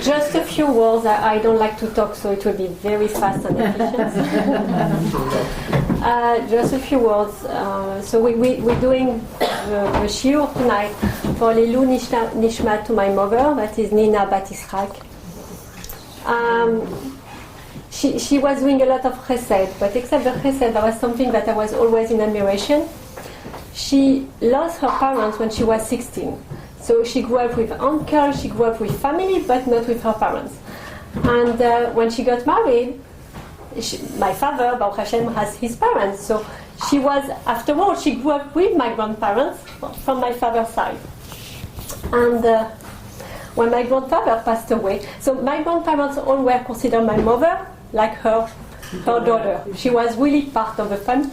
Just a few words. I don't like to talk, so it will be very fast and efficient. Just a few words. So we're doing the shiur tonight for Lilu Nishma to my mother, that is Nina Bat Yisrak. She was doing a lot of chesed, but except the chesed, there was something that I was always in admiration. She lost her parents when she was 16. So she grew up with uncle, she grew up with family, but not with her parents. And when she got married, my father, Baruch Hashem, has his parents. So she was, afterwards, she grew up with my grandparents from my father's side. And when my grandfather passed away, so my grandparents all were considered my mother like her daughter. She was really part of the family.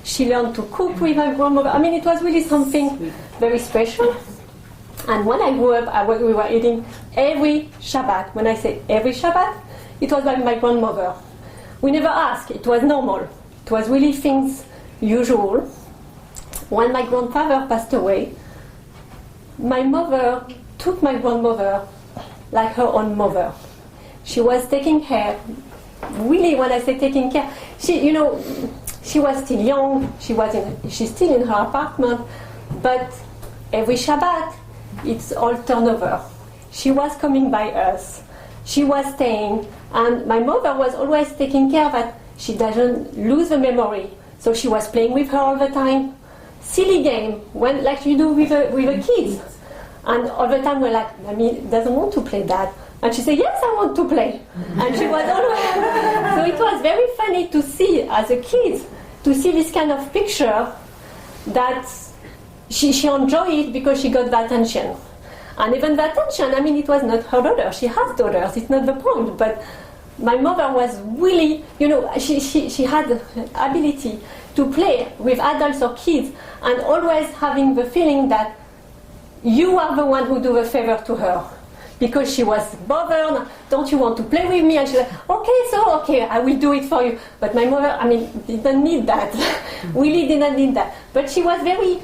She learned to cook with my grandmother. I mean, it was really something very special. And when I grew up, we were eating every Shabbat. When I say every Shabbat, it was like my grandmother. We never asked. It was normal. It was really things usual. When my grandfather passed away, my mother took my grandmother like her own mother. She was taking care. Really, when I say taking care, she was still young. She's still in her apartment, but every Shabbat, it's all turnover. She was coming by us. She was staying, and my mother was always taking care that she doesn't lose the memory. So she was playing with her all the time. Silly game, like you do with the kids. And all the time we're like, Mommy doesn't want to play that. And she said, yes, I want to play. And she was always... So it was very funny to see, as a kid, to see this kind of picture that she enjoyed it because she got the attention. And even the attention, I mean, it was not her daughter. She has daughters, it's not the point. But my mother was really, she had the ability to play with adults or kids and always having the feeling that you are the one who do the favor to her. Because she was bothered, don't you want to play with me? And she said, okay, I will do it for you. But my mother, I mean, didn't need that. Really didn't need that. But she was very,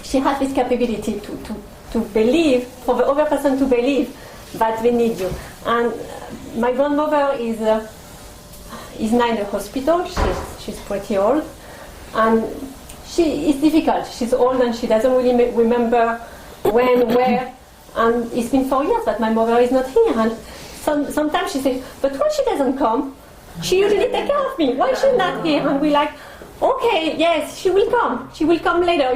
she had this capability to believe, for the other person to believe that they need you. And my grandmother is now in the hospital. She's pretty old. And it's difficult. She's old and she doesn't really remember when, where. And it's been 4 years that my mother is not here. And sometimes she says, but when she doesn't come, she usually takes care of me. Why is she not here? And we're like, okay, yes, she will come. She will come later.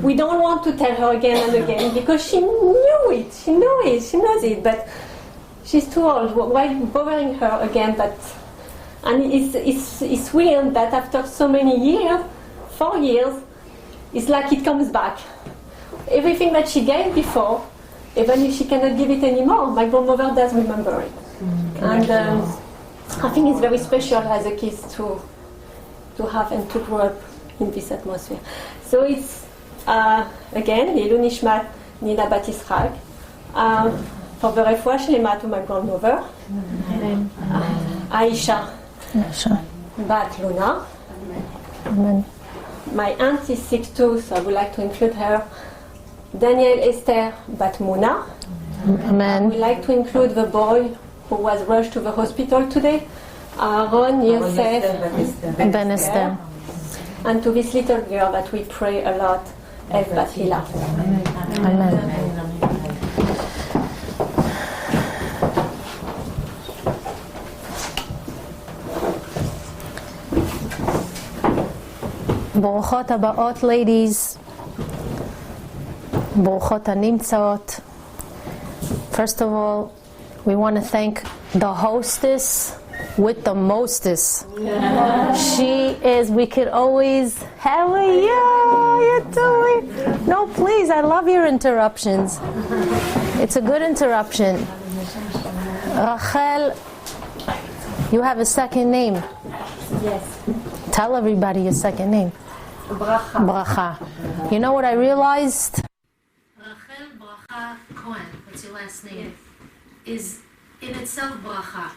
We don't want to tell her again and again because she knew it. She knows it. But she's too old. Why bothering her again? And it's weird that after so many years, 4 years, it's like it comes back. Everything that she gave before, even if she cannot give it anymore, my grandmother does remember it. And I think it's very special as a kid to have and to grow up in this atmosphere. So it's, again, Lilu Nishmat Nina Bat Yisrak, for the refuah shlema to my grandmother, Aisha Bat Luna. Amen. My aunt is sick too, so I would like to include her. Daniel Esther Bat Muna. Amen. I would like to include the boy who was rushed to the hospital today, Ron Yosef Ben Esther. And to this little girl that we pray a lot, Eve Bat Hila. Amen. ברוכות הבאות, ladies. ברוכות הנמצאות. First of all, we want to thank the hostess with the mostest. Yeah. She is, we could always, how are you doing? No, please, I love your interruptions. It's a good interruption. Rachel, you have a second name. Yes. Tell everybody your second name. Bracha. Bracha. You know what I realized? Rachel Bracha Cohen, what's your last name? Is in itself bracha.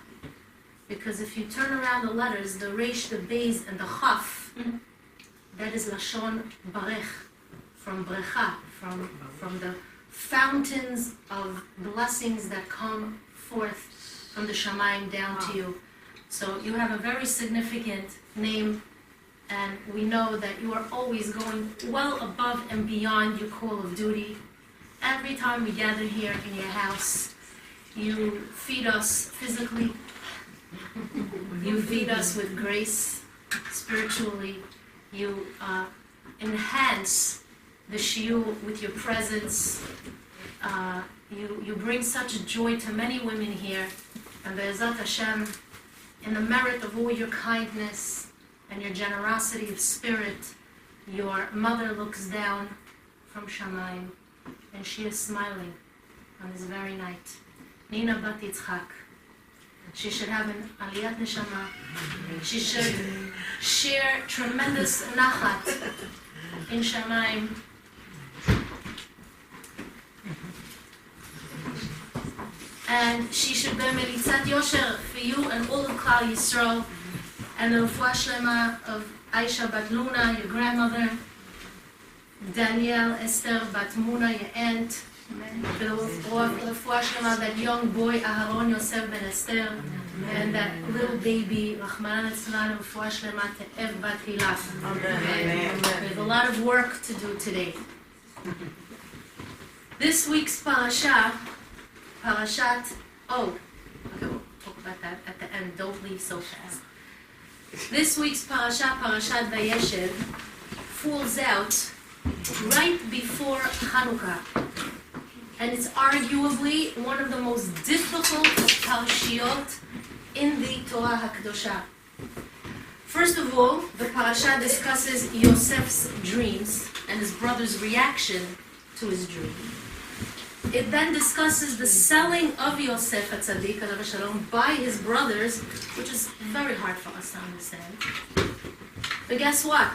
Because if you turn around the letters, the resh, the beis, and the chaf, that is lashon barech, from brecha, from fountains of blessings that come forth from the Shamayim down to you. So you have a very significant name, and we know that you are always going well above and beyond your call of duty. Every time we gather here in your house, you feed us physically, you feed us with grace spiritually, you enhance the shiur with your presence. You bring such joy to many women here, and Be'ezat Hashem, in the merit of all your kindness and your generosity of spirit, your mother looks down from Shamayim, and she is smiling on this very night. Nina Bat Yitzchak. She should have an aliyat neshama. She should share tremendous nachat in Shamayim. And she should be melitzat yosher for you and all of Klal Yisrael, and the refuah shlema of Aisha Bat Luna, your grandmother, Danielle Esther Bat Muna, your aunt, the refuah shlema, that young boy Aharon Yosef Ben Esther, and that little baby Rachmanan Etzlan, refuah shlema to Ev Bat Hilaf. Amen. We have a lot of work to do today. This week's Parshat, okay, we'll talk about that at the end, don't leave so fast. This week's Parshat Vayeishev, falls out right before Hanukkah. And it's arguably one of the most difficult of Parshiot in the Torah HaKadosha. First of all, the Parsha discusses Yosef's dreams and his brother's reaction to his dream. It then discusses the selling of Yosef HaTzadik Alav Shalom by his brothers, which is very hard for us to understand. But guess what?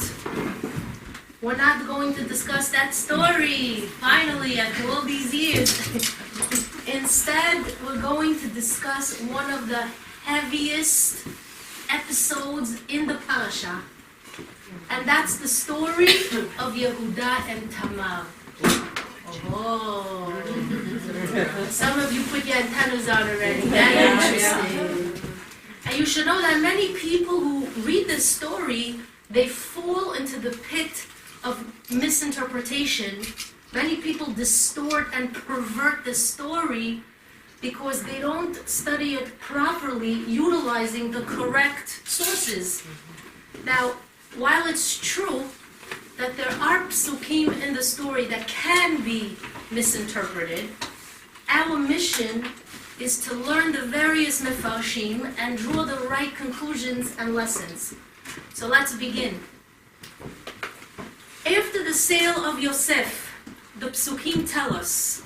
We're not going to discuss that story, finally, after all these years. Instead, we're going to discuss one of the heaviest episodes in the parasha. And that's the story of Yehuda and Tamar. Oh, some of you put your antennas on already. Very interesting. And you should know that many people who read this story, they fall into the pit of misinterpretation. Many people distort and pervert the story because they don't study it properly, utilizing the correct sources. Now, while it's true that there are psukim in the story that can be misinterpreted, our mission is to learn the various mefarshim and draw the right conclusions and lessons. So let's begin. After the sale of Yosef, the psukim tell us,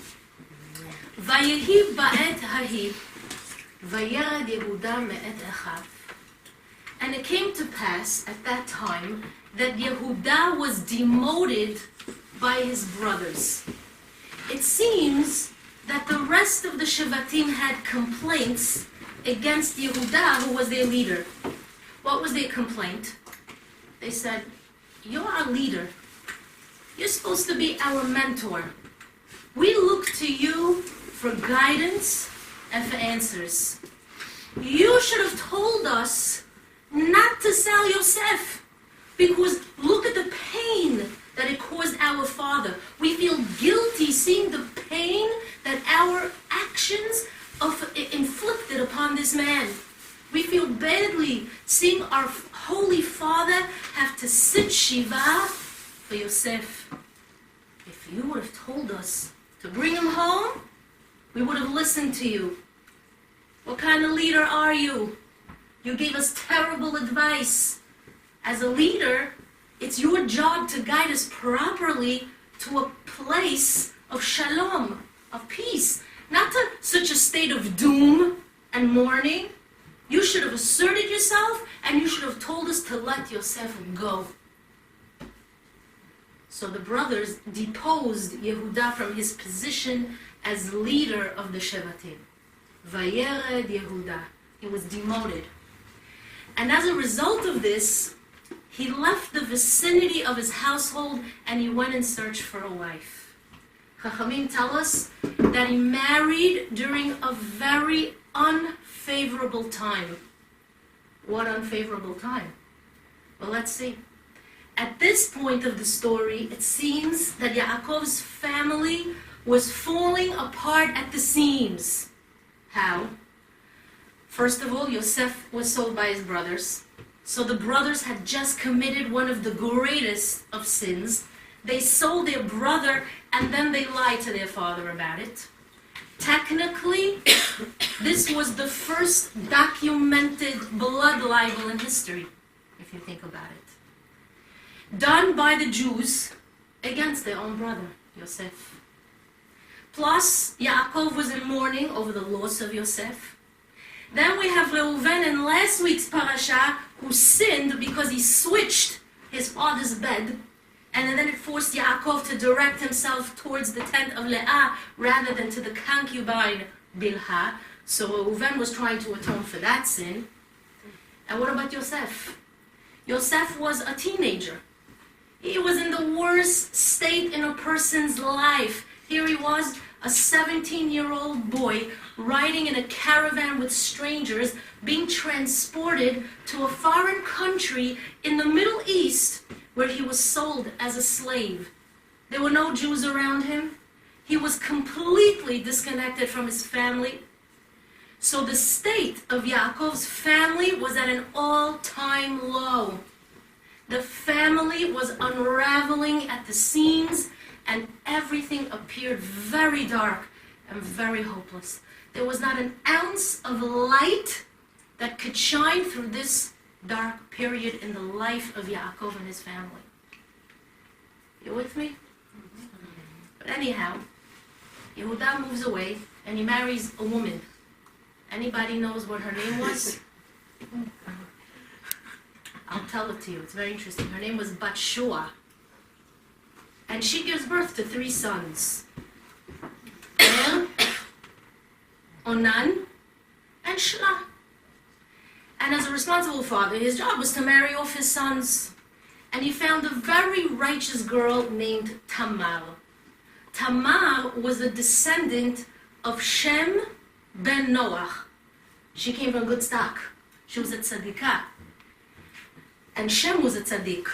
Vayehiv ba'et hahiv, vayerad Yehuda me'et echav. And it came to pass at that time that Yehuda was demoted by his brothers. It seems that the rest of the Shevatim had complaints against Yehuda, who was their leader. What was their complaint? They said, you're our leader. You're supposed to be our mentor. We look to you for guidance and for answers. You should have told us not to sell Yosef, because look at the pain that it caused our father. We feel guilty seeing the pain that our actions inflicted upon this man. We feel badly seeing our Holy Father have to sit Shiva for Yosef. If you would have told us to bring him home, we would have listened to you. What kind of leader are you? You gave us terrible advice. As a leader, it's your job to guide us properly to a place of shalom, of peace, not to such a state of doom and mourning. You should have asserted yourself, and you should have told us to let Yosef go. So the brothers deposed Yehuda from his position as leader of the Shevatim. Vayered Yehuda. He was demoted. And as a result of this, he left the vicinity of his household and he went in search for a wife. Chachamim tell us that he married during a very unfavorable time. What unfavorable time? Well, let's see. At this point of the story, it seems that Yaakov's family was falling apart at the seams. How? First of all, Yosef was sold by his brothers. So the brothers had just committed one of the greatest of sins. They sold their brother and then they lied to their father about it. Technically, this was the first documented blood libel in history, if you think about it. Done by the Jews against their own brother, Yosef. Plus, Yaakov was in mourning over the loss of Yosef. Then we have Reuven in last week's parasha who sinned because he switched his father's bed, and then it forced Yaakov to direct himself towards the tent of Leah rather than to the concubine Bilhah. So Reuven was trying to atone for that sin. And what about Yosef? Yosef was a teenager. He was in the worst state in a person's life. Here he was, a 17-year-old boy, riding in a caravan with strangers, being transported to a foreign country in the Middle East where he was sold as a slave. There were no Jews around him. He was completely disconnected from his family. So the state of Yaakov's family was at an all-time low. The family was unraveling at the seams, and everything appeared very dark and very hopeless. There was not an ounce of light that could shine through this dark period in the life of Yaakov and his family. You with me? But anyhow, Yehuda moves away and he marries a woman. Anybody knows what her name was? I'll tell it to you. It's very interesting. Her name was Bat-Shua. And she gives birth to 3 sons. Er, Onan, and Shlah. And as a responsible father, his job was to marry off his sons. And he found a very righteous girl named Tamar. Tamar was a descendant of Shem ben Noach. She came from good stock. She was a tzadikah. And Shem was a tzaddik.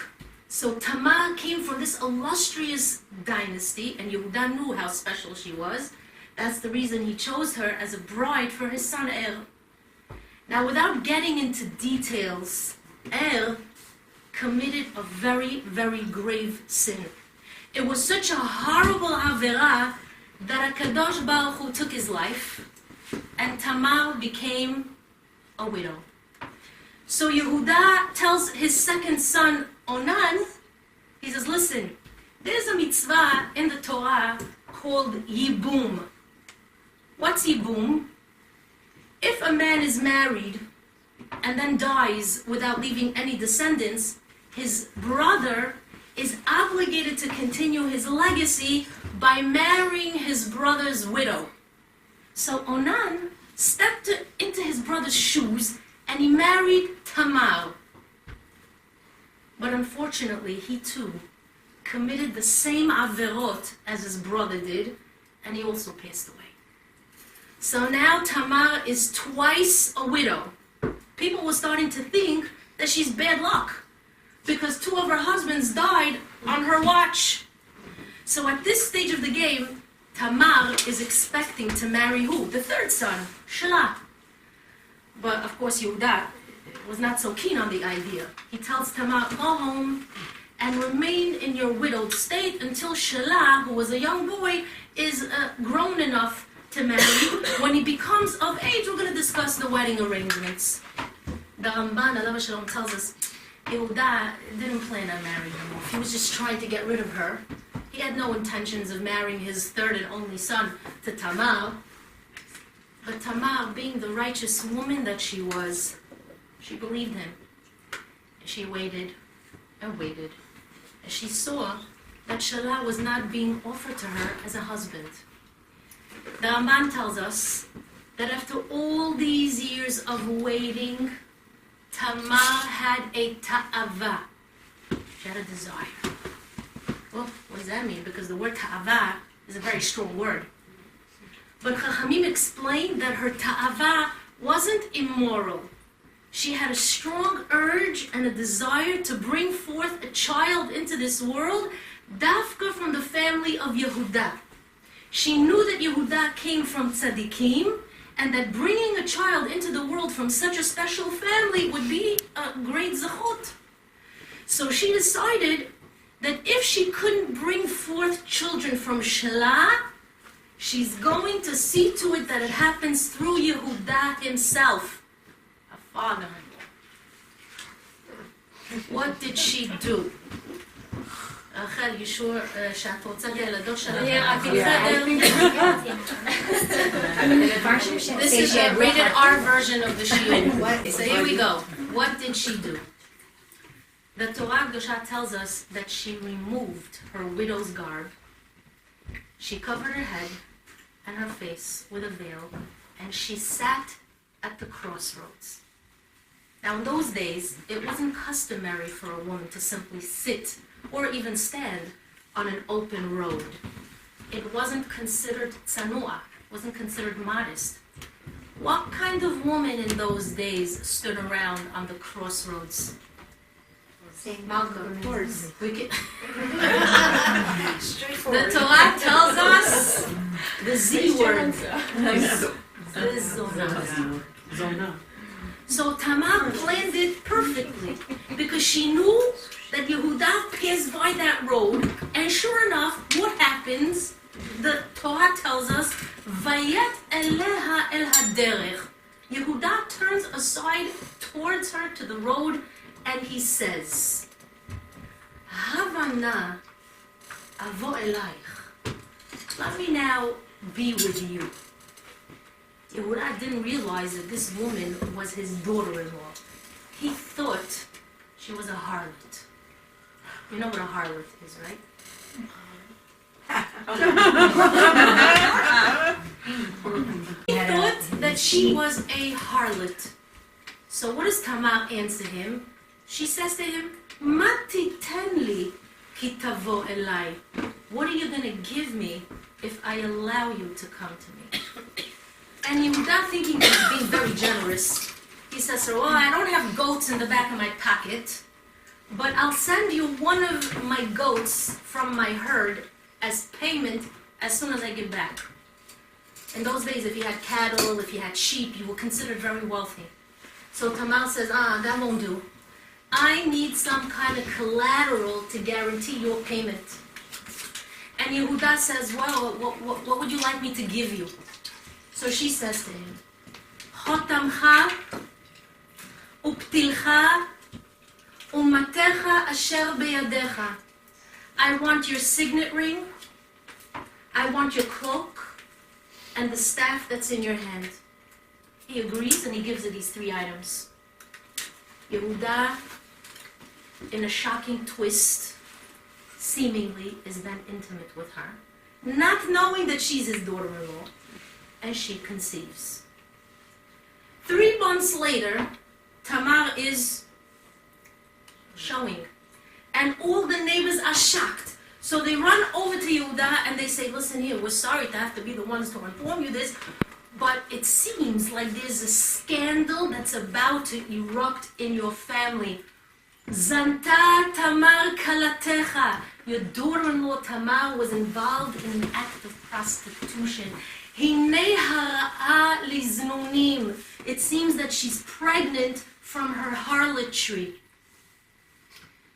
So Tamar came from this illustrious dynasty, and Yehuda knew how special she was. That's the reason he chose her as a bride for his son Er. Now, without getting into details, Er committed a very, very grave sin. It was such a horrible averah that HaKadosh Baruch Hu took his life, and Tamar became a widow. So Yehuda tells his second son, Onan, he says, listen, there's a mitzvah in the Torah called Yibum. What's Yibum? If a man is married and then dies without leaving any descendants, his brother is obligated to continue his legacy by marrying his brother's widow. So Onan stepped into his brother's shoes and he married Tamar. But unfortunately, he too committed the same averot as his brother did, and he also passed away. So now Tamar is twice a widow. People were starting to think that she's bad luck because 2 of her husbands died on her watch. So at this stage of the game, Tamar is expecting to marry who? The 3rd son, Shlah. But of course, Yehuda was not so keen on the idea. He tells Tamar, go home and remain in your widowed state until Shlah, who was a young boy, is grown enough to marry. When he becomes of age, we're going to discuss the wedding arrangements. The Ramban, Alav Shalom, tells us Yehuda didn't plan on marrying her off. He was just trying to get rid of her. He had no intentions of marrying his 3rd and only son to Tamar. But Tamar, being the righteous woman that she was, she believed him. And she waited and waited. And she saw that Shlah was not being offered to her as a husband. The Ramban tells us that after all these years of waiting, Tamar had a ta'ava. She had a desire. Well, what does that mean? Because the word ta'ava is a very strong word. But Chachamim explained that her ta'ava wasn't immoral. She had a strong urge and a desire to bring forth a child into this world, dafka from the family of Yehuda. She knew that Yehuda came from tzaddikim, and that bringing a child into the world from such a special family would be a great zechut. So she decided that if she couldn't bring forth children from Shelah, she's going to see to it that it happens through Yehuda himself, a father-in-law. What did she do? רחל, you sure שאת רוצה לילדות שלך? This is a rated R version of the shiur. So here we go. What did she do? The Torah Kedusha tells us that she removed her widow's garb. She covered her head and her face with a veil, and she sat at the crossroads. Now in those days, it wasn't customary for a woman to simply sit or even stand on an open road. It wasn't considered tsanua, wasn't considered modest. What kind of woman in those days stood around on the crossroads? Malcolm. The Torah tells us the Z word. So Tamar planned it perfectly because she knew that Yehuda passed by that road, and sure enough, what happens? The Torah tells us, Vayet eleha el haderech. Yehuda turns aside towards her to the road, and he says, Havana avo elaich. Let me now be with you. Yehuda didn't realize that this woman was his daughter-in-law. He thought she was a harlot. You know what a harlot is, right? He thought that she was a harlot. So what does Tamar answer him? She says to him, Mati tenli ki tavo elai. What are you going to give me if I allow you to come to me? And Yehuda, thinking that he's being very generous, he says to her, well, I don't have goats in the back of my pocket, but I'll send you one of my goats from my herd as payment as soon as I get back. In those days, if you had cattle, if you had sheep, you were considered very wealthy. So Tamar says, that won't do. I need some kind of collateral to guarantee your payment. And Yehuda says, well, what would you like me to give you? So she says to him, Chotamcha uptilcha umatecha asher beyadecha. I want your signet ring, I want your cloak, and the staff that's in your hand. He agrees and he gives her these 3 items. Yehuda, in a shocking twist, seemingly is then intimate with her, not knowing that she's his daughter-in-law, and she conceives. 3 months later, Tamar is showing, and all the neighbors are shocked. So they run over to Yehuda and they say, listen here, we're sorry to have to be the ones to inform you this, but it seems like there's a scandal that's about to erupt in your family. Zanta Tamar kalatecha. Your daughter-in-law Tamar was involved in an act of prostitution. Hinei hara'a liznunim. It seems that she's pregnant from her harlotry.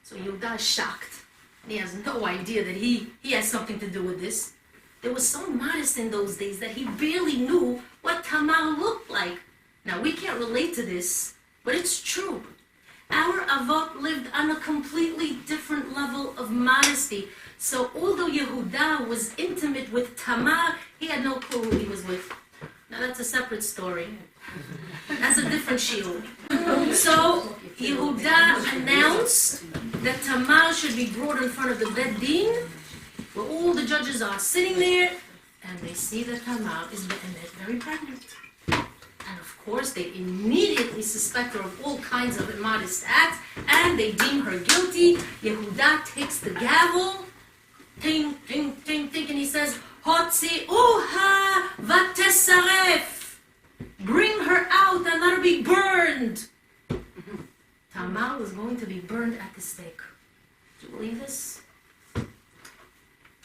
So Yehuda is shocked. And he has no idea that he has something to do with this. They were so modest in those days that he barely knew what Tamar looked like. Now, we can't relate to this, but it's true. Our Avot lived on a completely different level of modesty. So although Yehuda was intimate with Tamar, he had no clue who he was with. Now that's a separate story. That's a different shiur. So Yehuda announced that Tamar should be brought in front of the Beit Din, where all the judges are sitting there, and they see that Tamar is very pregnant. And of course, they immediately suspect her of all kinds of immodest acts, and they deem her guilty. Yehuda takes the gavel, ting, ting, ting, ting, and he says, Hotzi'uha vatesaref. Bring her out and let her be burned. Tamar was going to be burned at the stake. Do you believe this?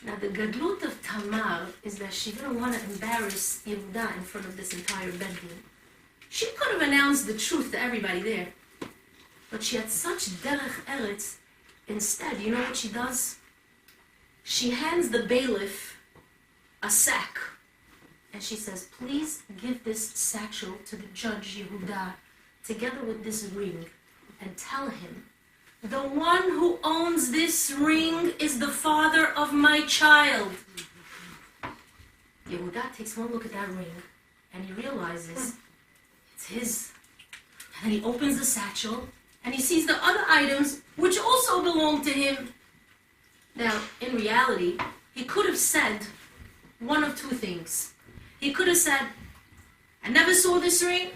Now the gadlut of Tamar is that she didn't want to embarrass Yehuda in front of this entire bedroom. She could have announced the truth to everybody there. But she had such derech eretz. Instead, you know what she does? She hands the bailiff a sack. And she says, please give this satchel to the judge Yehuda together with this ring. And tell him, the one who owns this ring is the father of my child. Yehuda takes one look at that ring and he realizes it's his. And he opens the satchel and he sees the other items which also belong to him. Now, in reality, he could have said one of two things. He could have said, I never saw this ring.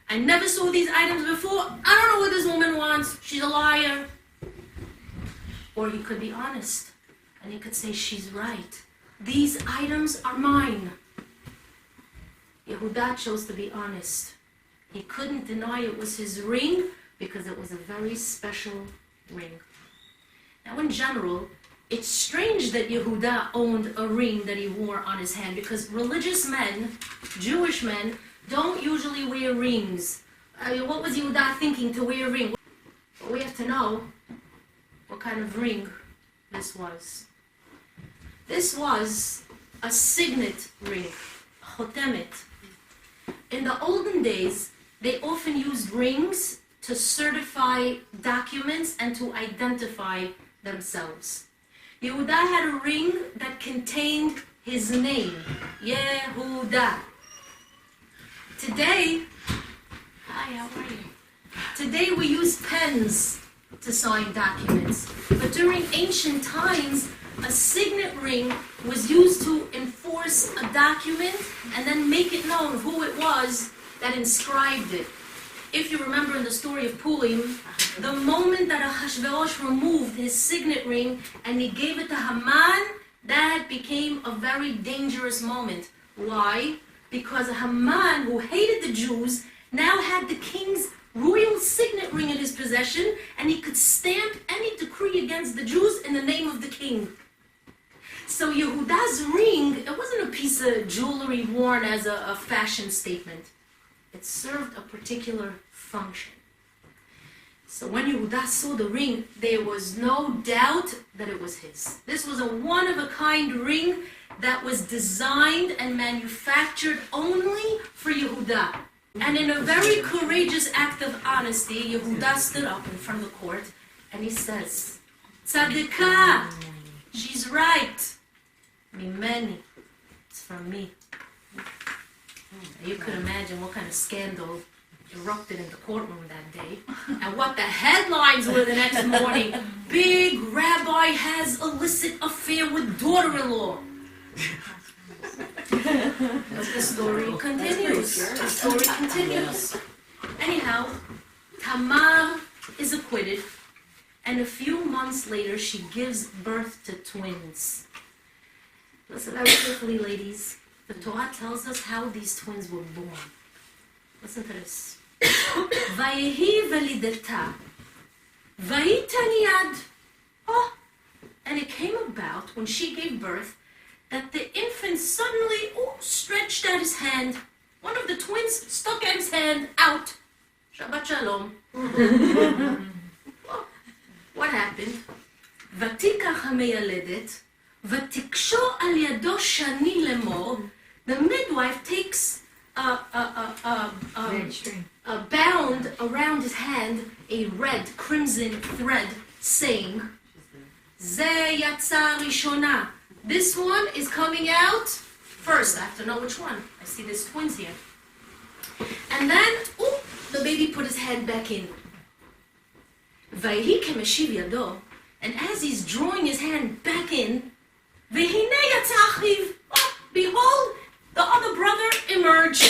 I never saw these items before. I don't know what this woman wants. She's a liar. Or he could be honest. And he could say, she's right. These items are mine. Yehuda chose to be honest. He couldn't deny it was his ring because it was a very special ring. Now in general, it's strange that Yehuda owned a ring that he wore on his hand because religious men, Jewish men, don't usually wear rings. What was Yehuda thinking to wear a ring? But we have to know what kind of ring this was. This was a signet ring, chotemet. In the olden days, they often used rings to certify documents and to identify themselves. Yehuda had a ring that contained his name, Yehuda. Today, hi, how are you? Today we use pens to sign documents. But during ancient times, a signet ring was used to enforce a document and then make it known who it was that inscribed it. If you remember in the story of Purim, the moment that Ahasuerus removed his signet ring and he gave it to Haman, that became a very dangerous moment. Why? Because Haman, who hated the Jews, now had the king's royal signet ring in his possession, and he could stamp any decree against the Jews in the name of the king. So Yehuda's ring, it wasn't a piece of jewelry worn as a fashion statement. It served a particular function. So when Yehuda saw the ring, there was no doubt that it was his. This was a one-of-a-kind ring that was designed and manufactured only for Yehuda. And in a very courageous act of honesty, Yehuda stood up in front of the court and he says, Tzadikah, she's right. Mimeni, it's from me. You could imagine what kind of scandal erupted in the courtroom that day. And what the headlines were the next morning. Big rabbi has illicit affair with daughter-in-law. But the story continues. The story continues. Anyhow, Tamar is acquitted, and a few months later she gives birth to twins. Listen very carefully, ladies. The Torah tells us how these twins were born. Listen to this. Vayehi velideta, vayiten yad. Oh, and it came about when she gave birth that the infant suddenly stretched out his hand. One of the twins stuck out his hand out. Shabbat shalom. What happened? Vatikach hameyaledet, vatiksho al yado shani lemor. The midwife takes a bound around his hand, a red crimson thread, saying, Ze yatsa rishona. This one is coming out first. I have to know which one. I see there's twins here. And then, the baby put his head back in. Vayhi kemeshiv yado. And as he's drawing his hand back in, Vehine yatsa achiv. Behold, the other brother emerged.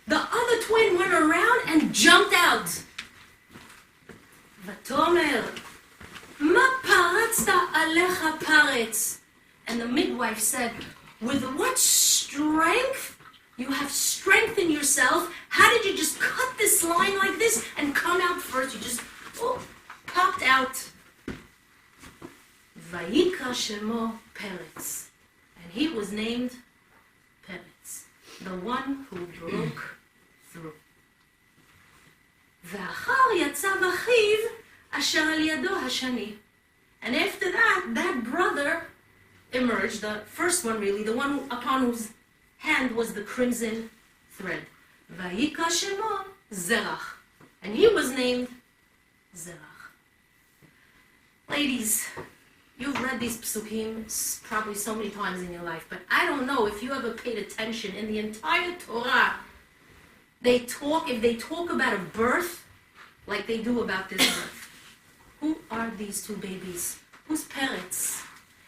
The other twin went around and jumped out. Vatomer, ma paratzta alecha paretz. And the midwife said, with what strength? You have strengthened yourself. How did you just cut this line like this and come out first? You just popped out. Vayikra Shemo Peretz. And he was named Peretz, the one who broke through. V'achar yatsa b'chiv asher al yado hashani. And after that brother emerged, the first one really, the one upon whose hand was the crimson thread. Vayikra Shemo Zerach. And he was named Zerach. Ladies, you've read these psukim probably so many times in your life, but I don't know if you ever paid attention. In the entire Torah, if they talk about a birth, like they do about this birth. Who are these two babies? Who's Peretz?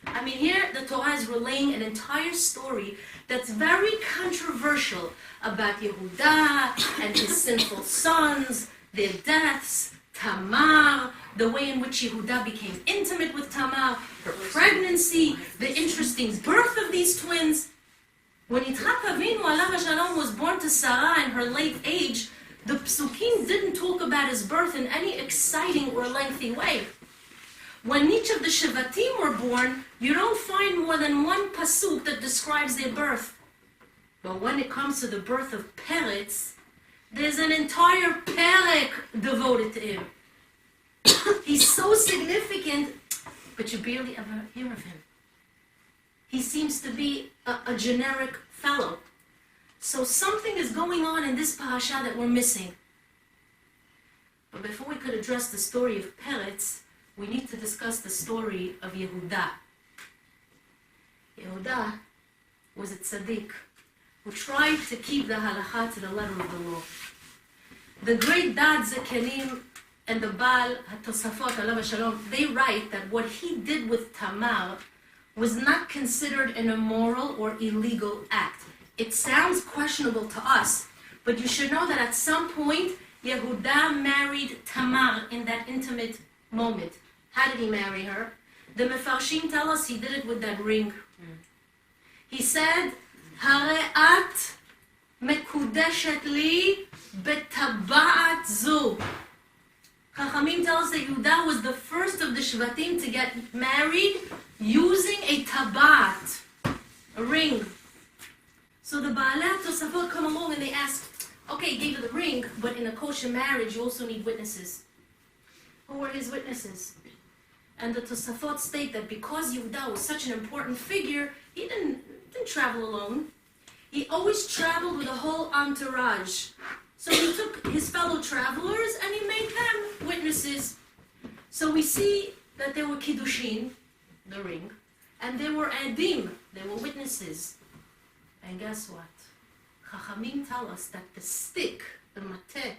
I mean, here the Torah is relaying an entire story that's very controversial about Yehuda and his sinful sons, their deaths, Tamar, the way in which Yehuda became intimate with Tamar, her pregnancy, the interesting birth of these twins. When Yitzchak Avinu alav shalom was born to Sarah in her late age, the psukim didn't talk about his birth in any exciting or lengthy way. When each of the Shevatim were born, you don't find more than one pasuk that describes their birth. But when it comes to the birth of Peretz, there's an entire perek devoted to him. He's so significant, but you barely ever hear of him. He seems to be a generic fellow. So something is going on in this parasha that we're missing. But before we could address the story of Peretz, we need to discuss the story of Yehuda. Yehuda was a tzaddik who tried to keep the halakha to the letter of the law. The great Dad Zekenim and the Baal HaTosafot alav shalom, they write that what he did with Tamar was not considered an immoral or illegal act. It sounds questionable to us, but you should know that at some point, Yehuda married Tamar in that intimate moment. How did he marry her? The Mefarshim tell us he did it with that ring. He said, Hare'at mekudeshet li betaba'at zu. Chachamim tell us that Yehuda was the first of the Shvatim to get married using a tabat, a ring. So the Baalat Tosafot come along and they ask, okay, he gave her the ring, but in a kosher marriage you also need witnesses. Who were his witnesses? And the Tosafot state that because Yehuda was such an important figure, he didn't travel alone. He always traveled with a whole entourage. So he took his fellow travelers and he made them witnesses. So we see that there were kiddushin, the ring, and there were adim, there were witnesses. And guess what? Chachamim tell us that the stick, the mateh,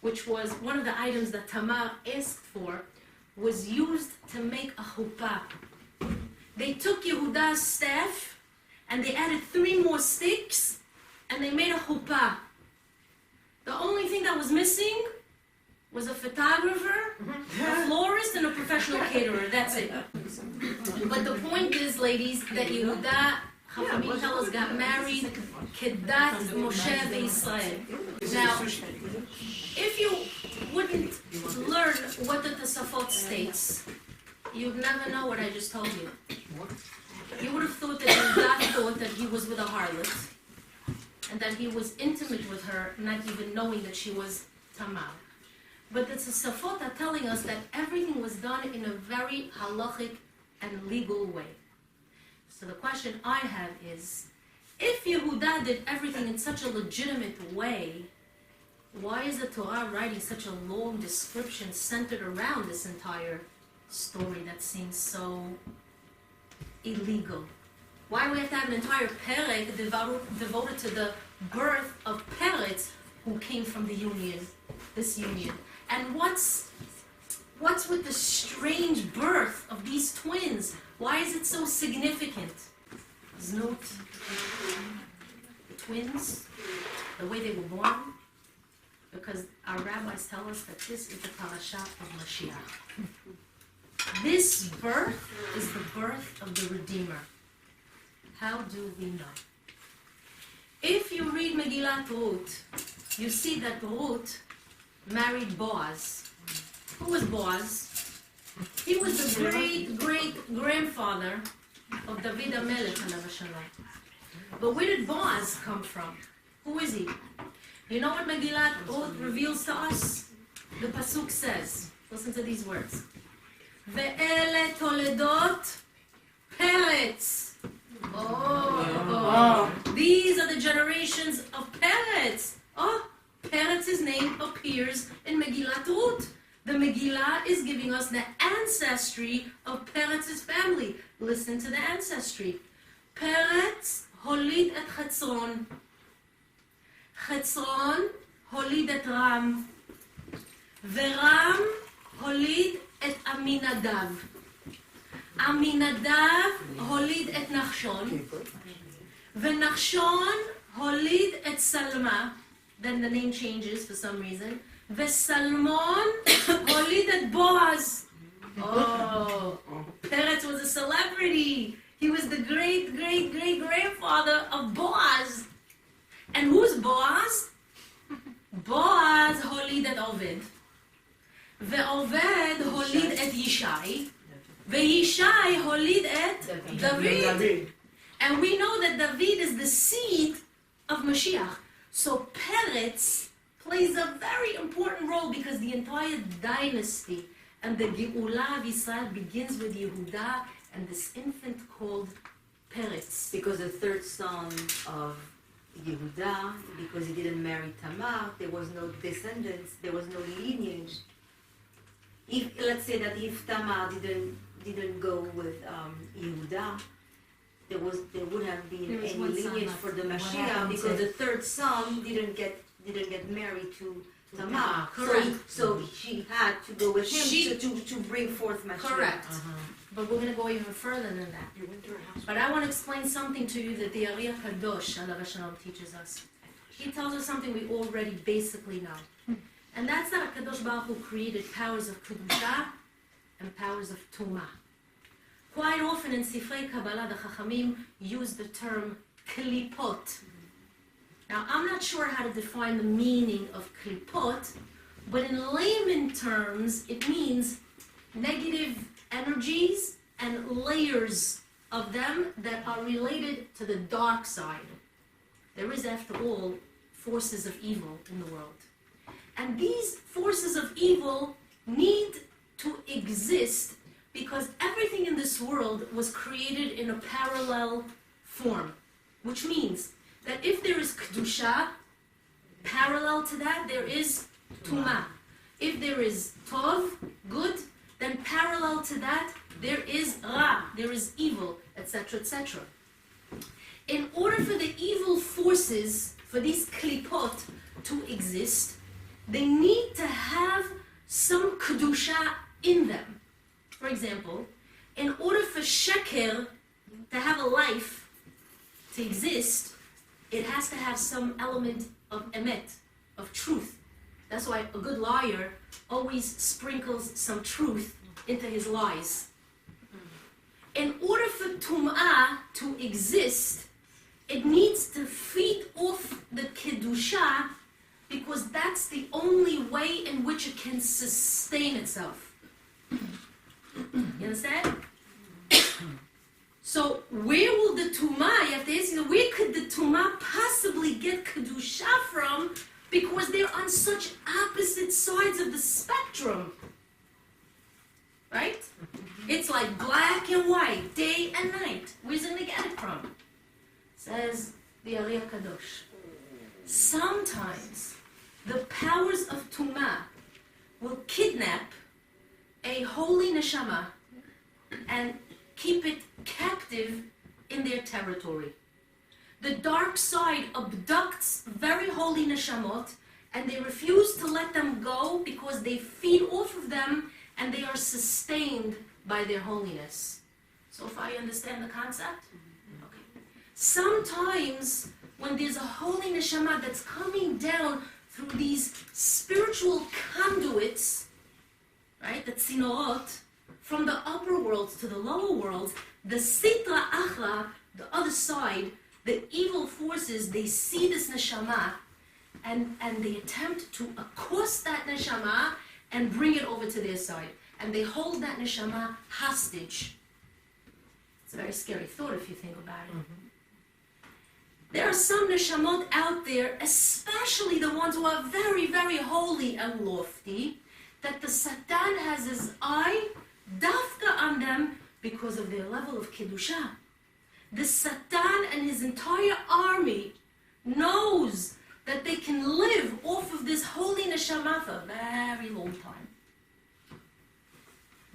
which was one of the items that Tamar asked for, was used to make a chuppah. They took Yehuda's staff and they added 3 more sticks and they made a chuppah. The only thing that was missing was a photographer, a florist, and a professional caterer. That's it. But the point is, ladies, that Yehuda, Chachamim tell us, got married Kedat Moshe V'Yisrael. Now, if you wouldn't learn what the Tosafot states, you'd never know what I just told you. You would have thought that Yehuda thought that he was with a harlot, and that he was intimate with her, not even knowing that she was Tamar. But the Tosafot are telling us that everything was done in a very halachic and legal way. So the question I have is, if Yehuda did everything in such a legitimate way, why is the Torah writing such a long description centered around this entire story that seems so illegal? Why do we have to have an entire perek devoted to the birth of Peretz, who came from the union, this union? And what's with the strange birth of these twins? Why is it so significant? Note the twins, the way they were born, because our rabbis tell us that this is the Parshat of Mashiach. This birth is the birth of the Redeemer. How do we know? If you read Megillat Ruth, you see that Ruth married Boaz. Who was Boaz? He was the great-great-grandfather of David HaMelech, alav hashalom. But where did Boaz come from? Who is he? You know what Megillat Ruth reveals to us? The Pasuk says, listen to these words. Ve'ele toledot Peretz. These are the generations of Peretz. Peretz's name appears in Megillat Ruth. The Megillah is giving us the ancestry of Peretz's family. Listen to the ancestry. Peretz holid et Chetzron. Chetzron holid et Ram. Veram holid et Aminadav. Aminadav holid et Nachshon. Venachshon holid et Salma. Then the name changes for some reason. Vesalmon holid et Boaz. Peretz was a celebrity. He was the great-great-great-grandfather of Boaz. And who's Boaz? Boaz holid et Oved. Ve'Oved holid et Yishai. Ve'Yishai holid et David. And we know that David is the seed of Mashiach. So Peretz plays a very important role because the entire dynasty and the Geulah of Israel begins with Yehuda and this infant called Peretz. Because the third son of Yehuda, because he didn't marry Tamar, there was no descendants, there was no lineage. If, let's say that if Tamar didn't go with Yehuda, there would have been any lineage for the Mashiach because the third son didn't get married to Tamar. Correct. So she had to go with him to bring forth Mashiach. Correct. But we're going to go even further than that. But I want to explain something to you that the Ari Kadosh, alav hashalom, teaches us. He tells us something we already basically know. And that's that HaKadosh Baruch Hu created powers of Kedusha and powers of Tumah. Quite often in Sifrei Kabbalah, the Chachamim use the term klipot. Now, I'm not sure how to define the meaning of klipot, but in layman terms, it means negative energies and layers of them that are related to the dark side. There is, after all, forces of evil in the world. And these forces of evil need to exist because everything in this world was created in a parallel form, which means that if there is Kedusha, parallel to that there is Tumah. If there is Tov, good, then parallel to that there is Ra, there is evil, etc., etc. In order for the evil forces, for these klipot to exist, they need to have some Kedusha in them. For example, in order for Sheker to have a life, to exist, it has to have some element of emet, of truth. That's why a good liar always sprinkles some truth into his lies. In order for Tum'ah to exist, it needs to feed off the Kedusha because that's the only way in which it can sustain itself. You understand? So where will the Tumah, you have to ask, where could the Tumah possibly get Kedusha from? Because they're on such opposite sides of the spectrum. Right? It's like black and white, day and night. Where's it going to get it from? Says the Ari Kadosh. Sometimes the powers of Tumah will kidnap a holy neshama and keep it captive in their territory. The dark side abducts very holy neshamot and they refuse to let them go because they feed off of them and they are sustained by their holiness. So if I understand the concept? Okay. Sometimes when there's a holy neshama that's coming down through these spiritual conduits, right, the tzinorot, from the upper worlds to the lower worlds, the sitra achra the other side, the evil forces, they see this neshama and they attempt to accost that neshama and bring it over to their side. And they hold that neshama hostage. It's a very scary thought if you think about it. There are some neshamot out there, especially the ones who are very, very holy and lofty, that the Satan has his eye dafka on them because of their level of Kedusha. The Satan and his entire army knows that they can live off of this holy neshama for a very long time.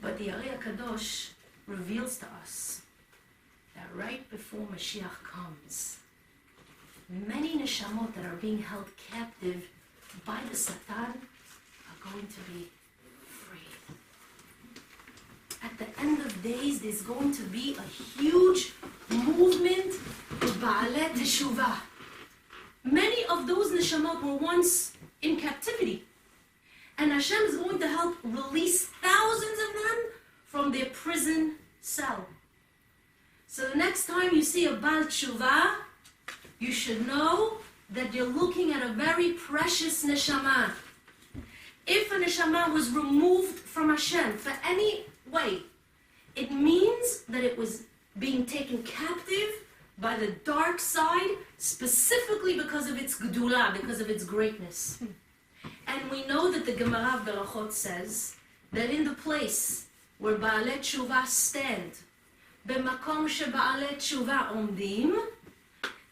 But the Ari HaKadosh reveals to us that right before Mashiach comes, many neshamot that are being held captive by the Satan are going to be free. At the end of days, there's going to be a huge movement of Ba'alei Teshuvah. Many of those neshamot were once in captivity. And Hashem is going to help release thousands of them from their prison cell. So the next time you see a Baal Teshuvah, you should know that you're looking at a very precious neshama. If a neshama was removed from Hashem for any way, it means that it was being taken captive by the dark side, specifically because of its gedulah, because of its greatness. And we know that the Gemara of Berachot says that in the place where Ba'alei Teshuvah stand, b'makom she'Ba'alei Teshuvah omdim,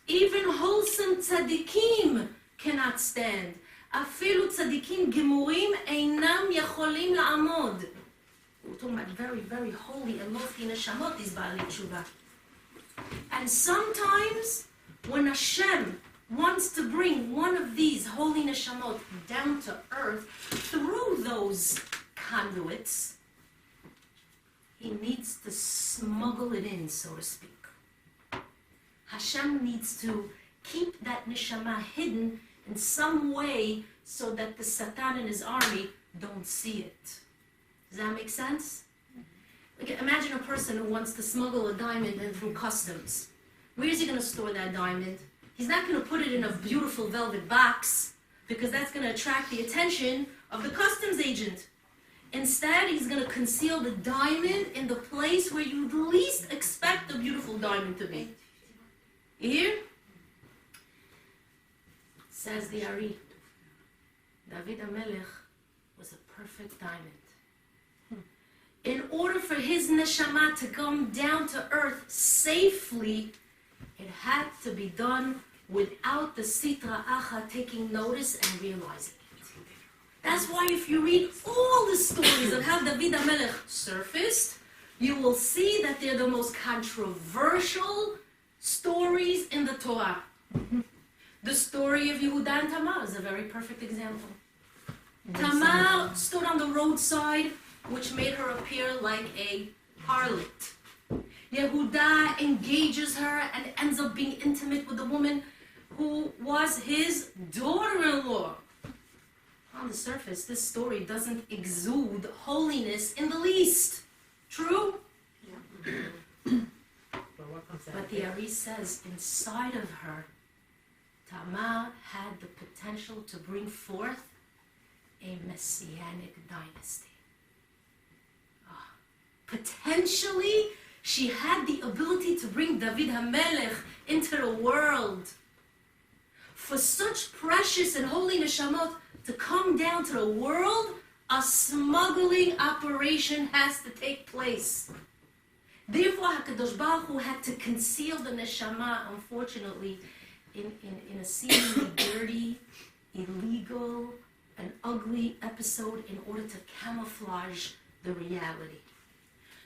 even wholesome tzaddikim cannot stand. Afilu tzaddikim gemurim einam yacholim la'amod. We're talking about very, very holy and lofty neshamot, these Ba'alei Teshuvah. And sometimes when Hashem wants to bring one of these holy neshamot down to earth through those conduits, he needs to smuggle it in, so to speak. Hashem needs to keep that neshama hidden in some way so that the Satan and his army don't see it. Does that make sense? Like, imagine a person who wants to smuggle a diamond in through customs. Where is he going to store that diamond? He's not going to put it in a beautiful velvet box because that's going to attract the attention of the customs agent. Instead, he's going to conceal the diamond in the place where you least expect the beautiful diamond to be. You hear? Says the Ari, David HaMelech was a perfect diamond. In order for his neshama to come down to earth safely, it had to be done without the Sitra Acha taking notice and realizing it. That's why if you read all the stories of how David HaMelech surfaced, you will see that they're the most controversial stories in the Torah. The story of Yehuda and Tamar is a very perfect example. Tamar stood on the roadside, which made her appear like a harlot. Yehuda engages her and ends up being intimate with a woman who was his daughter-in-law. On the surface, this story doesn't exude holiness in the least. True? Yeah. But the Ari says inside of her, Tamar had the potential to bring forth a messianic dynasty. Potentially, she had the ability to bring David HaMelech into the world. For such precious and holy neshamot to come down to the world, a smuggling operation has to take place. Therefore, HaKadosh Baruch Hu had to conceal the neshama, unfortunately, in a seemingly dirty, illegal, and ugly episode in order to camouflage the reality.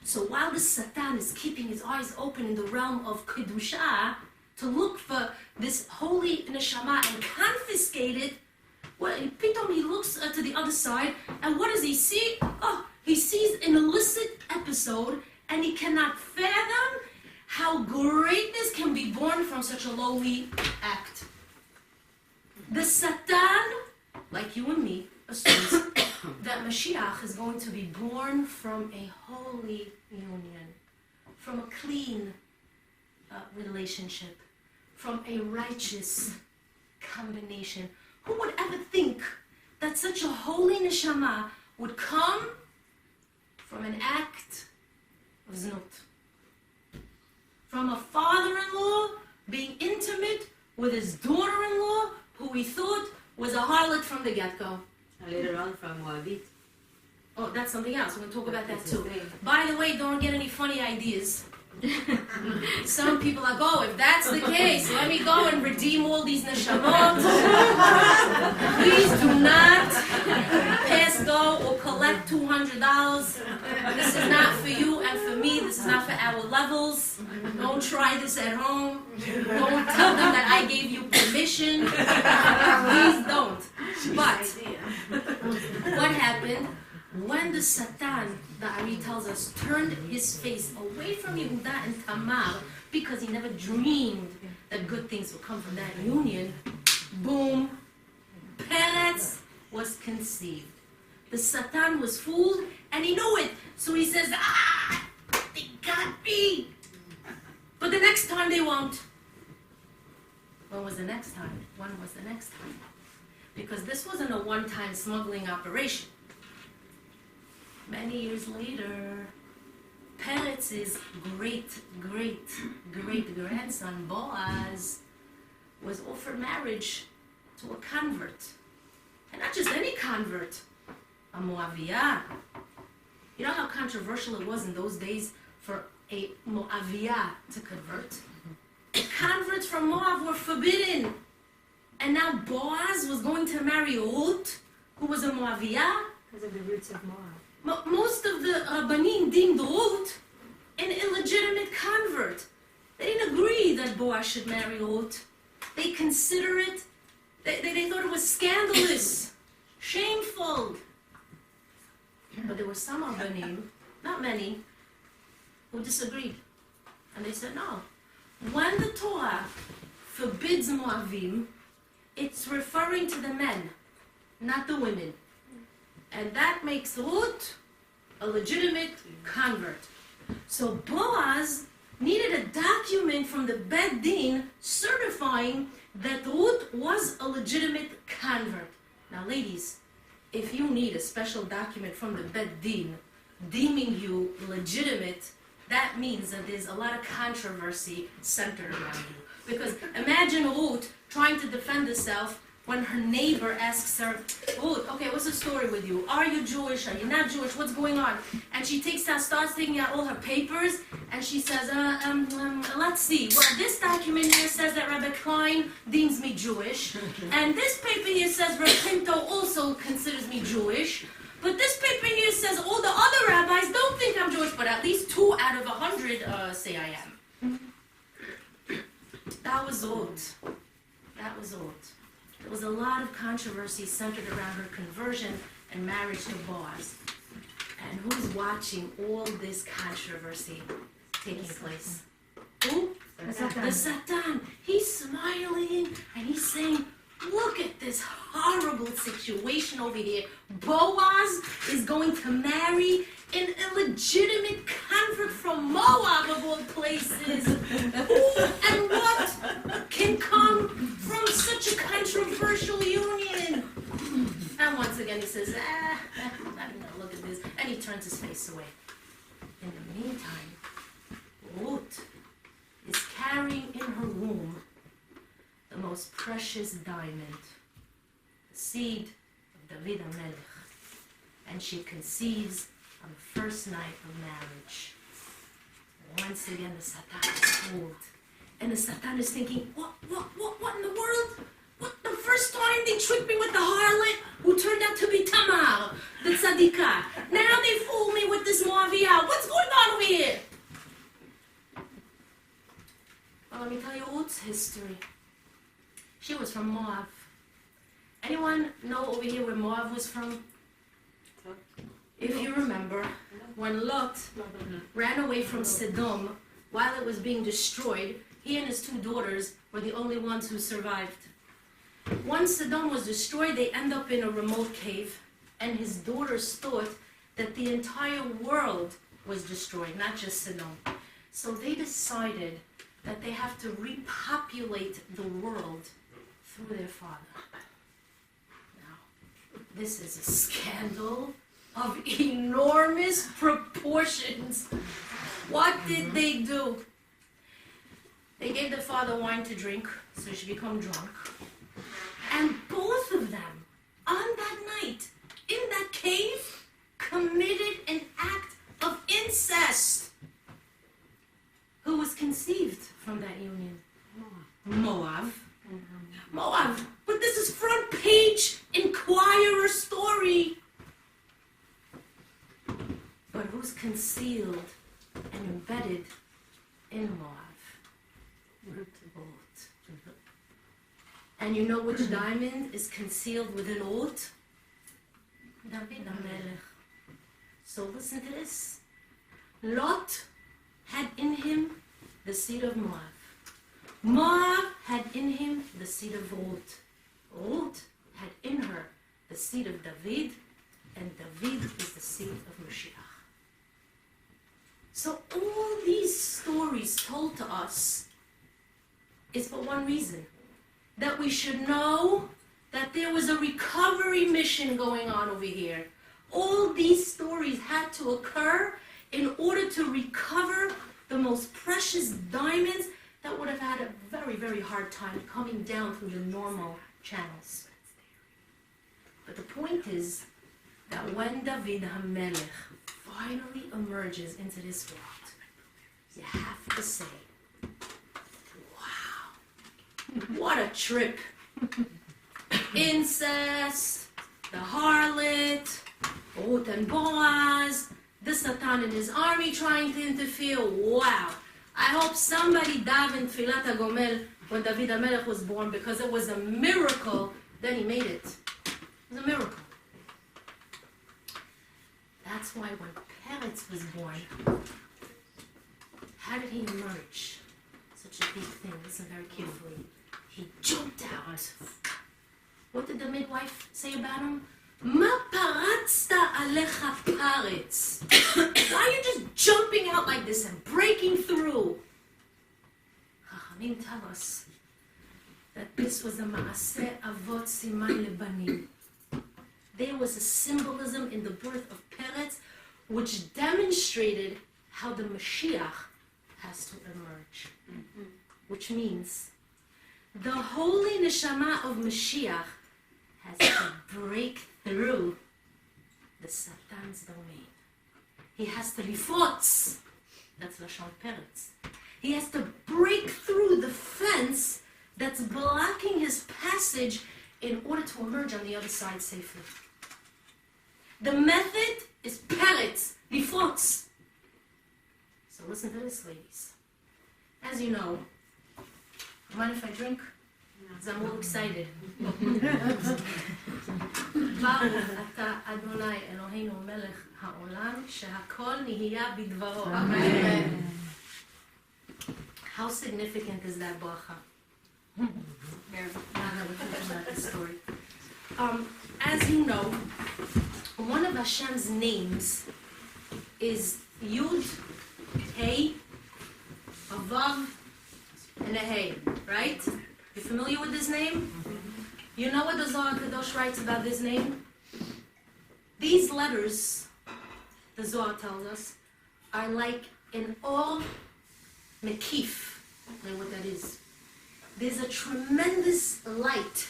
So while the Satan is keeping his eyes open in the realm of Kedusha to look for this holy neshama and confiscate it, well, pitom he looks to the other side, and what does he see? Oh, he sees an illicit episode, and he cannot fathom how greatness can be born from such a lowly act. The Satan, like you and me, assumes that Mashiach is going to be born from a holy union, from a clean relationship, from a righteous combination. Who would ever think that such a holy neshama would come from an act of znut? From a father-in-law being intimate with his daughter-in-law, who he thought was a harlot from the get-go. And later on from Moabit. Oh, that's something else. We're going to talk about that too. By the way, don't get any funny ideas. Some people are like, oh, if that's the case, let me go and redeem all these neshamot. Please do not pass go or collect $200. This is not for you and for me. This is not for our levels. Don't try this at home. Don't tell them that I gave you permission. Please don't. But what happened? When the Satan, the Ari tells us, turned his face away from Yehuda and Tamar because he never dreamed that good things would come from that union, boom, Peretz was conceived. The Satan was fooled and he knew it. So he says, they got me. But the next time they won't. When was the next time? When was the next time? Because this wasn't a one-time smuggling operation. Many years later, Peretz's great-grandson, Boaz, was offered marriage to a convert. And not just any convert, a Moaviyah. You know how controversial it was in those days for a Moaviyah to convert? Converts from Moab were forbidden. And now Boaz was going to marry Ruth, who was a Moaviyah. Because of the roots of Moab. Most of the Rabbanim deemed Ruth an illegitimate convert. They didn't agree that Boaz should marry Ruth. They consider it, they thought it was scandalous, shameful. But there were some Rabbanim, not many, who disagreed. And they said, no. When the Torah forbids Moavim, it's referring to the men, not the women. And that makes Ruth a legitimate convert. So Boaz needed a document from the Beit Din certifying that Ruth was a legitimate convert. Now ladies, if you need a special document from the Beit Din deeming you legitimate, that means that there's a lot of controversy centered around you. Because imagine Ruth trying to defend herself when her neighbor asks her, Ruth, okay, what's the story with you? Are you Jewish? Are you not Jewish? What's going on? And she starts taking out all her papers, and she says, let's see. Well, this document here says that Rabbi Klein deems me Jewish, and this paper here says Rabbi Pinto also considers me Jewish, but this paper here says all the other rabbis don't think I'm Jewish, but at least 2 out of 100 say I am. That was Ruth. That was Ruth. There was a lot of controversy centered around her conversion and marriage to Boaz. And who's watching all this controversy taking place? Who? The Satan. He's smiling and he's saying, look at this horrible situation over here. Boaz is going to marry an illegitimate convert from Moab of all places. And what can come from such a controversial union? And once again he says, I'm not going to look at this. And he turns his face away. In the meantime, Ruth is carrying in her womb the most precious diamond, the seed of David HaMelech. And she conceives on the first night of marriage. Once again, the Satan is fooled. And the Satan is thinking, what in the world? What, the first time they tricked me with the harlot who turned out to be Tamar, the tzadikah. Now they fool me with this Moaviyah. What's going on over here? Well, let me tell you Ruth's history. She was from Moab. Anyone know over here where Moab was from? If you remember, when Lot ran away from Sodom while it was being destroyed, he and his 2 daughters were the only ones who survived. Once Sodom was destroyed, they end up in a remote cave, and his daughters thought that the entire world was destroyed, not just Sodom. So they decided that they have to repopulate the world through their father. Now, this is a scandal of enormous proportions. What did they do? They gave the father wine to drink, so he should become drunk. And both of them, on that night, in that cave, committed an act of incest. Who was conceived from that union? Moab. Moab. But this is front page Inquirer story. But who's concealed and embedded in Moab? Ot. And you know which diamond is concealed within Ot? David HaMelech. So listen to this. Lot had in him the seed of Moab. Moab had in him the seed of Ruth. Ruth had in her the seed of David, and David is the seed of Mashiach. So all these stories told to us is for one reason, that we should know that there was a recovery mission going on over here. All these stories had to occur in order to recover the most precious diamonds that would have had a very, very hard time coming down through the normal channels. But the point is that when David HaMelech finally emerges into this world, you have to say, wow, what a trip. Incest, the harlot, Ruth and Boaz, the Satan and his army trying to interfere. Wow. I hope somebody davened Tfilat HaGomel when David HaMelech was born, because it was a miracle that he made it. It was a miracle. That's why when Peretz was born, how did he emerge? Such a big thing. Listen very carefully. He jumped out. What did the midwife say about him? Ma paratzta alecha paretz. Why are you just jumping out like this and breaking through? Chachamim tell us that this was a maaseh avot siman lebanim. There was a symbolism in the birth of Peretz which demonstrated how the Mashiach has to emerge. Which means the holy neshama of Mashiach has to break through the Satan's domain. He has to be forts. That's Lashon Peretz. He has to break through the fence that's blocking his passage in order to emerge on the other side safely. The method is Peretz, the forts. So listen to this, ladies. As you know, mind if I drink? I'm all excited. Baruch אתה אדוני אלוהינו מלך העולם שהכל נהיה בדברו. Amen. How significant is that bracha? Now that we're thinking about this story. As you know, one of Hashem's names is Yud, Hey, a Vav, and a Hey, right? You familiar with this name? You know what the Zohar Kadosh writes about this name? These letters, the Zohar tells us, are like an or mekif. I know what that is. There's a tremendous light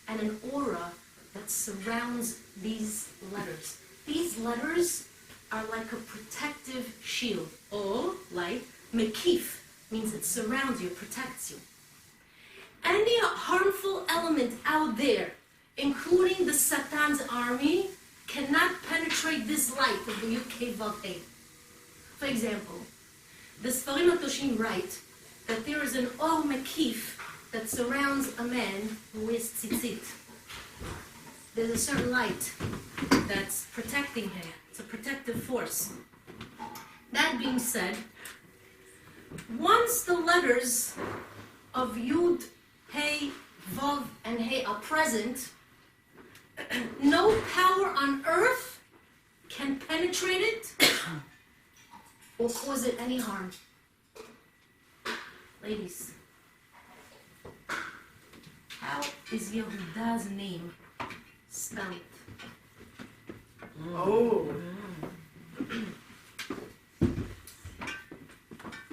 and an aura that surrounds these letters. These letters are like a protective shield. Or, light, mekif, means it surrounds you, protects you. Any harmful element out there, including the Satan's army, cannot penetrate this light of the Yud Vav Hey. For example, the Sfarim HaToshim write that there is an Or Mekif that surrounds a man who wears tzitzit. There's a certain light that's protecting him. It's a protective force. That being said, once the letters of Yud, Hey, Vav, and Hey are present, no power on earth can penetrate it or cause it any harm. Ladies, how is Yehuda's name spelled? Oh.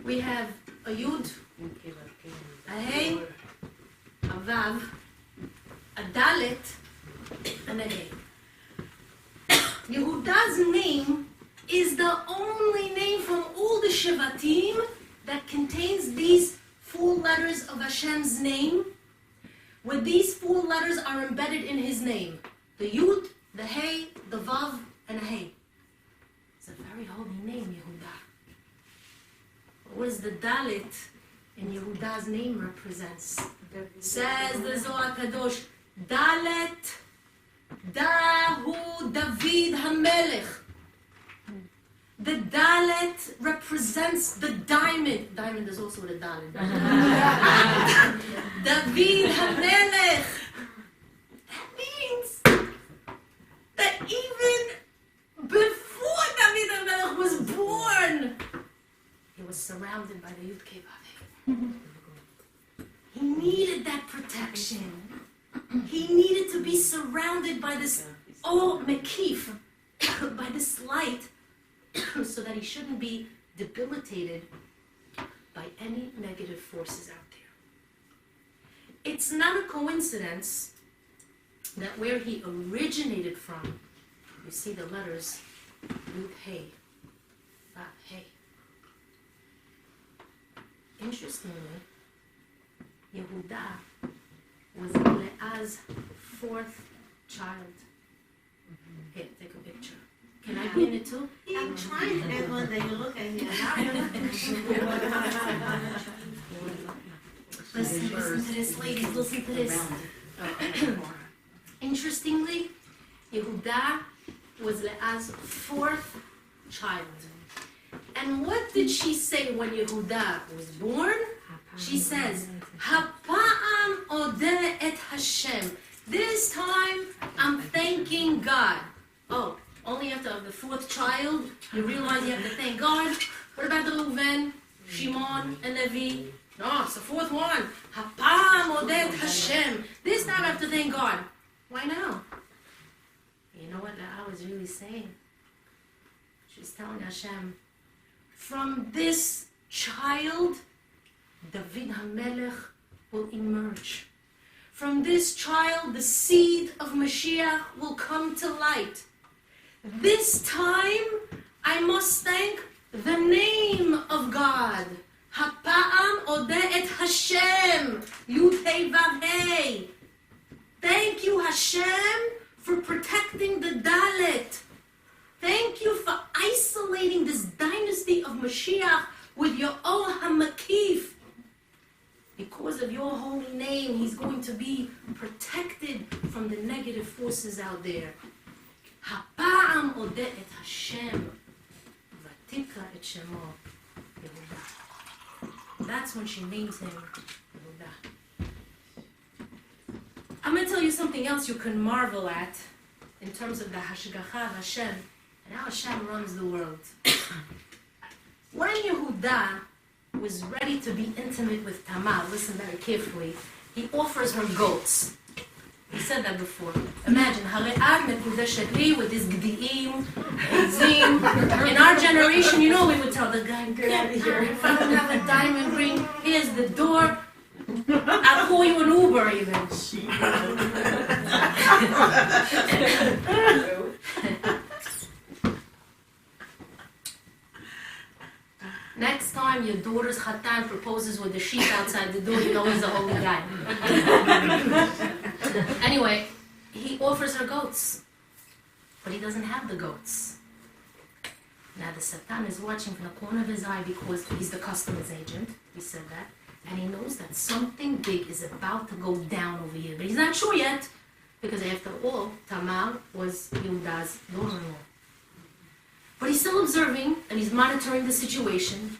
We have a Yud, a Hey, a Vav, a Dalet, and a Hey. Yehuda's name is the only name from all the Shevatim that contains these 4 letters of Hashem's name, where these 4 letters are embedded in his name. The Yud, the Hey, the Vav, and a Hey. It's a very holy name, Yehuda. What does the Dalet in Yehuda's name represents? Says the Zohar Kadosh, Dalet, Dahu David HaMelech. The Dalet represents the diamond. Diamond is also the Dalet. David HaMelech. That means that even before David HaMelech was born, he was surrounded by the Yud Kei Vav. He needed that protection. He needed to be surrounded by this Mekif, by this light, so that he shouldn't be debilitated by any negative forces out there. It's not a coincidence that where he originated from, you see the letters Yud Hey, Vav Hey. Interestingly, Yehuda was Leah's 4th child. Here, take a picture. Can I be in it too? I'm trying to get one that you look at here. Listen to this, ladies, listen to this. Interestingly, Yehuda was Leah's 4th child. And what did she say when Yehuda was born? She says, Hapa'am odeh et Hashem. This time, I'm thanking God. Oh, only after the 4th child, you realize you have to thank God. What about the Reuven, Shimon, and Levi? No, it's the 4th one. Hapa'am odeh et Hashem. This time I have to thank God. Why now? You know what I was really saying? She's telling Hashem, from this child, David HaMelech will emerge. From this child, the seed of Mashiach will come to light. This time, I must thank the name of God. Hapa'am odeh et Hashem. Yud Hey Vav Hey. Thank you, Hashem, for protecting the Dalet. Thank you for isolating this dynasty of Mashiach with your Or HaMakif. Because of your holy name, he's going to be protected from the negative forces out there. Hapa'am odeh et Hashem, vatikra et shemo Yehuda. That's when she names him Yehuda. I'm going to tell you something else you can marvel at in terms of the Hashgacha of Hashem and how Hashem runs the world. When Yehuda was ready to be intimate with Tamar, listen very carefully, he offers her goats. He said that before. Imagine, Hare'ad mekudeshet li with his gdi'im, ezim. In our generation, you know, we would tell the guy, get out of here. If I don't have a diamond ring, here's the door. I'll call you an Uber even. Next time your daughter's Khatan proposes with the sheep outside the door, you know he's a holy guy. Anyway, he offers her goats, but he doesn't have the goats. Now the Satan is watching from the corner of his eye because he's the customs agent, he said that, and he knows that something big is about to go down over here, but he's not sure yet, because after all, Tamar was Yehuda's daughter-in-law. But he's still observing, and he's monitoring the situation.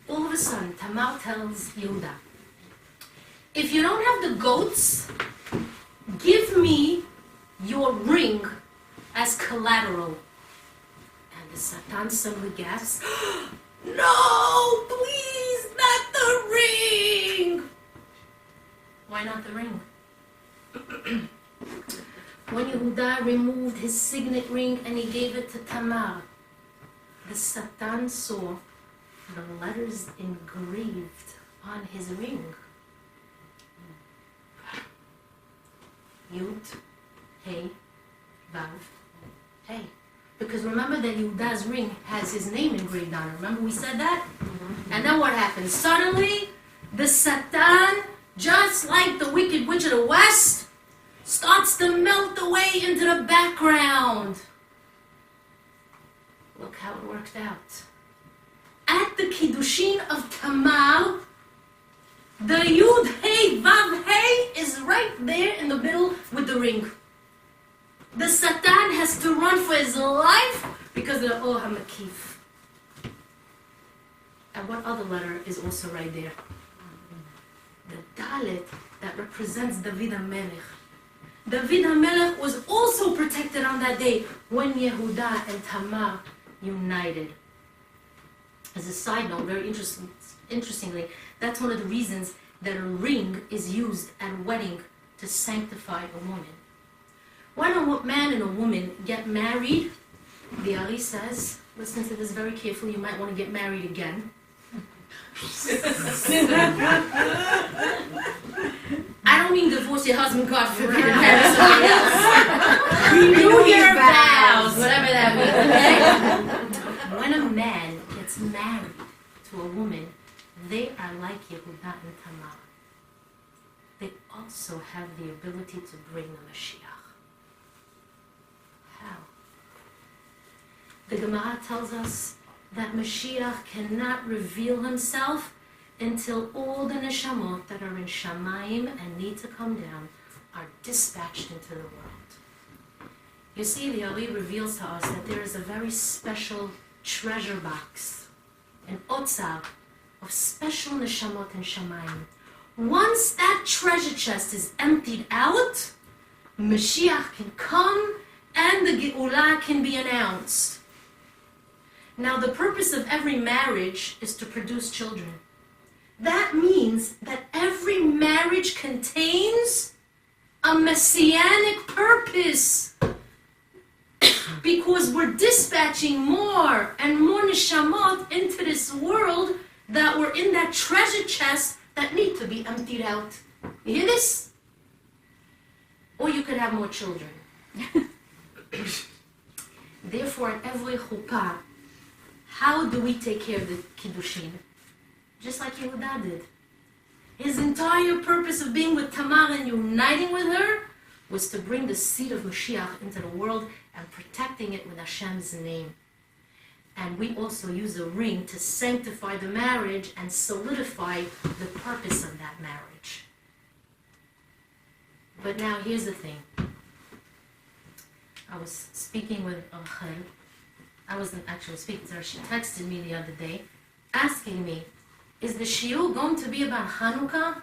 All of a sudden, Tamar tells Yehuda, if you don't have the goats, give me your ring as collateral. And the Satan suddenly gasps, no, please, not the ring! Why not the ring? When Yehuda removed his signet ring and he gave it to Tamar, the Satan saw the letters engraved on his ring. Yud, Hey, Vav, Hey. Because remember that Yehuda's ring has his name engraved on it. Remember we said that? And then what happens? Suddenly, the Satan, just like the Wicked Witch of the West, starts to melt away into the background. Look how it worked out. At the Kiddushin of Tamar, the Yud, Hey, Vav, Hey is right there in the middle with the ring. The Satan has to run for his life because of the Oh HaMakif. And what other letter is also right there? The Dalet that represents David HaMelech. David HaMelech was also protected on that day when Yehuda and Tamar united. As a side note, very interestingly, that's one of the reasons that a ring is used at a wedding to sanctify a woman. When a man and a woman get married, the Ari says, listen to this very carefully, you might want to get married again. I don't mean divorce your husband, God forbid, and marry somebody else. Renew your vows, whatever that means. Okay? When a man gets married to a woman, they are like Yehuda and Tamar. They also have the ability to bring the Mashiach. How? The Gemara tells us that Mashiach cannot reveal himself until all the neshamot that are in Shamayim and need to come down are dispatched into the world. You see, the Ari reveals to us that there is a very special treasure box, an otzar of special neshamot in Shamayim. Once that treasure chest is emptied out, Mashiach can come and the Geulah can be announced. Now, the purpose of every marriage is to produce children. That means that every marriage contains a messianic purpose. Because we're dispatching more and more neshamot into this world that were in that treasure chest that need to be emptied out. You hear this? Or you could have more children. Therefore, at every chuppah, how do we take care of the Kiddushin? Just like Yehuda did. His entire purpose of being with Tamar and uniting with her was to bring the seed of Mashiach into the world and protecting it with Hashem's name. And we also use a ring to sanctify the marriage and solidify the purpose of that marriage. But now here's the thing. I was speaking with Rachel. I wasn't actually speaking to her. She texted me the other day asking me, is the shiur going to be about Hanukkah?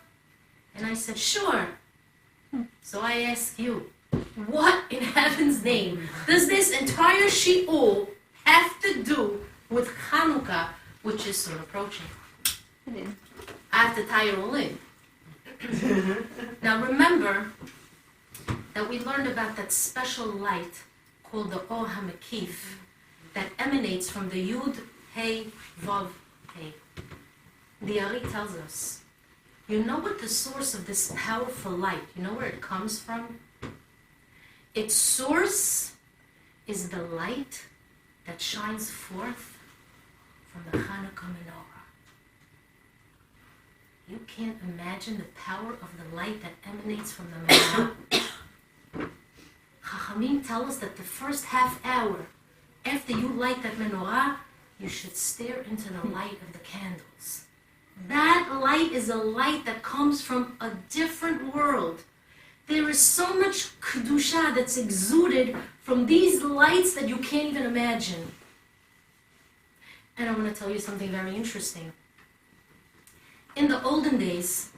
And I said, sure. So I ask you, what in heaven's name does this entire shiur have to do with Hanukkah, which is soon approaching? I have to tie it all in. Now remember that we learned about that special light called the Or HaMakif that emanates from the Yud, Hey, Vav, Hey. The Ari tells us, you know what the source of this powerful light, you know where it comes from? Its source is the light that shines forth from the Hanukkah menorah. You can't imagine the power of the light that emanates from the menorah. Chachamim tell us that the first half hour after you light that menorah, you should stare into the light of the candles. That light is a light that comes from a different world. There is so much kedusha that's exuded from these lights that you can't even imagine. And I want to tell you something very interesting. In the olden days,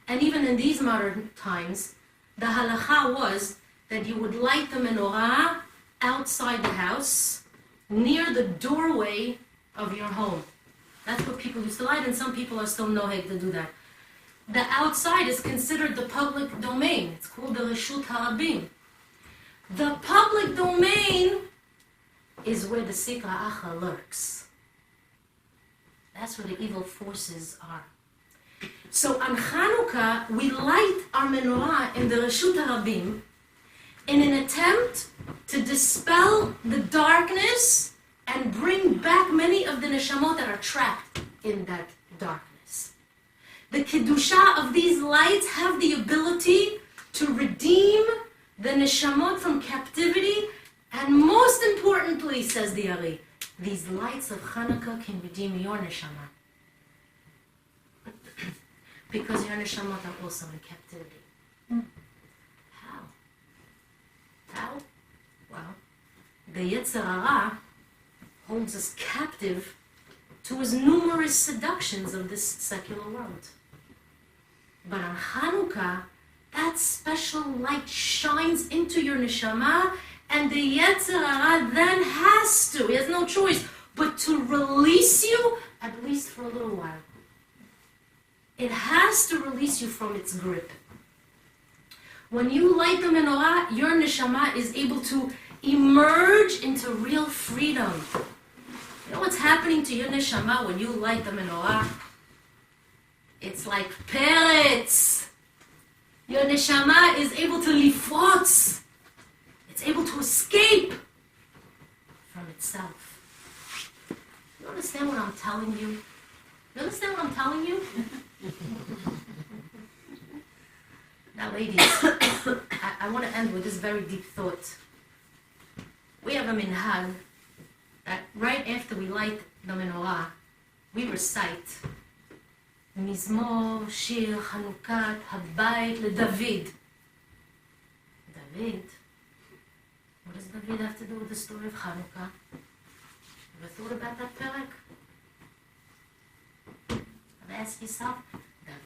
and even in these modern times, the halacha was that you would light the menorah outside the house, near the doorway of your home. That's what people used to light, and some people are still noheg to do that. the outside is considered the public domain. It's called the Reshut HaRabim. The public domain is where the Sikra Acha lurks. That's where the evil forces are. So on Hanukkah, we light our menorah in the Reshut HaRabim in an attempt to dispel the darkness and bring back many of the neshamot that are trapped in that darkness. The Kedusha of these lights have the ability to redeem the neshamot from captivity, and most importantly, says the Ari, these lights of Hanukkah can redeem your neshama. Because your neshamot are also in captivity. How? Well, the Yetzer Hara holds us captive to his numerous seductions of this secular world. But on Hanukkah, that special light shines into your neshama, and the Yetzer Hara then has to, he has no choice, but to release you, at least for a little while. It has to release you from its grip. When you light the menorah, your neshama is able to emerge into real freedom. You know what's happening to your neshama when you light the menorah? It's like parrots. Your neshama is able to lifrotz. It's able to escape from itself. You understand what I'm telling you? You understand what I'm telling you? Now, ladies, I want to end with this very deep thought. We have a minhag that right after we light the menorah, we recite Mizmor, Shir, Hanukkah, Habayit, LeDavid. David? What does David have to do with the story of Hanukkah? Ever thought about that parak? Have asked yourself,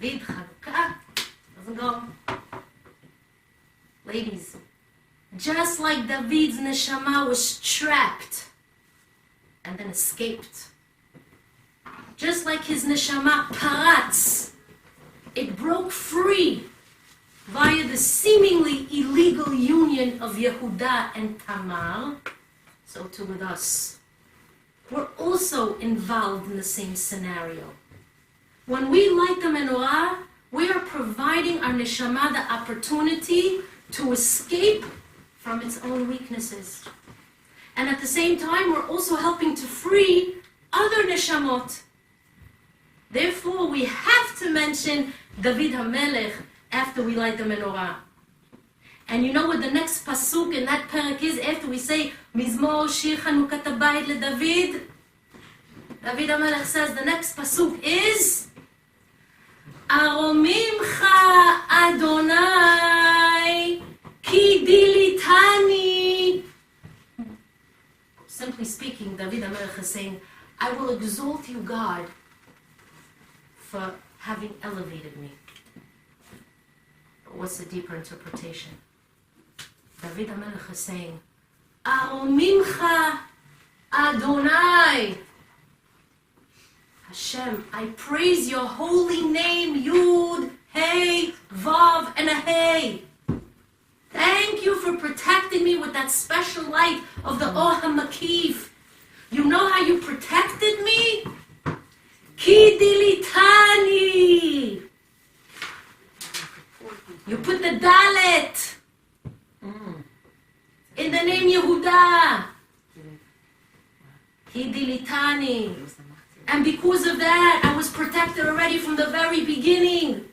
David, Hanukkah? Doesn't go. Ladies, just like David's neshama was trapped and then escaped, just like his neshama paratz, it broke free via the seemingly illegal union of Yehuda and Tamar, so too with us. We're also involved in the same scenario. When we light the menorah, we are providing our neshama the opportunity to escape from its own weaknesses. And at the same time, we're also helping to free other neshamot. Therefore, we have to mention David HaMelech after we light the menorah. And you know what the next pasuk in that parak is after we say Mizmor Shir Chanukat Habayit LeDavid? David HaMelech says the next pasuk is Aromimcha Adonai Ki Dilitani. Simply speaking, David HaMelech is saying, I will exalt you, God, for having elevated me. But what's the deeper interpretation? David HaMelech is saying, Aromimcha Adonai. Hashem, I praise your holy name, Yud, Hey, Vav, and a Hey. Thank you for protecting me with that special light of the Or HaMakif. You know how you protected me? Ki Dilitani. You put the Dalet in the name Yehuda. Ki Dilitani. And because of that, I was protected already from the very beginning.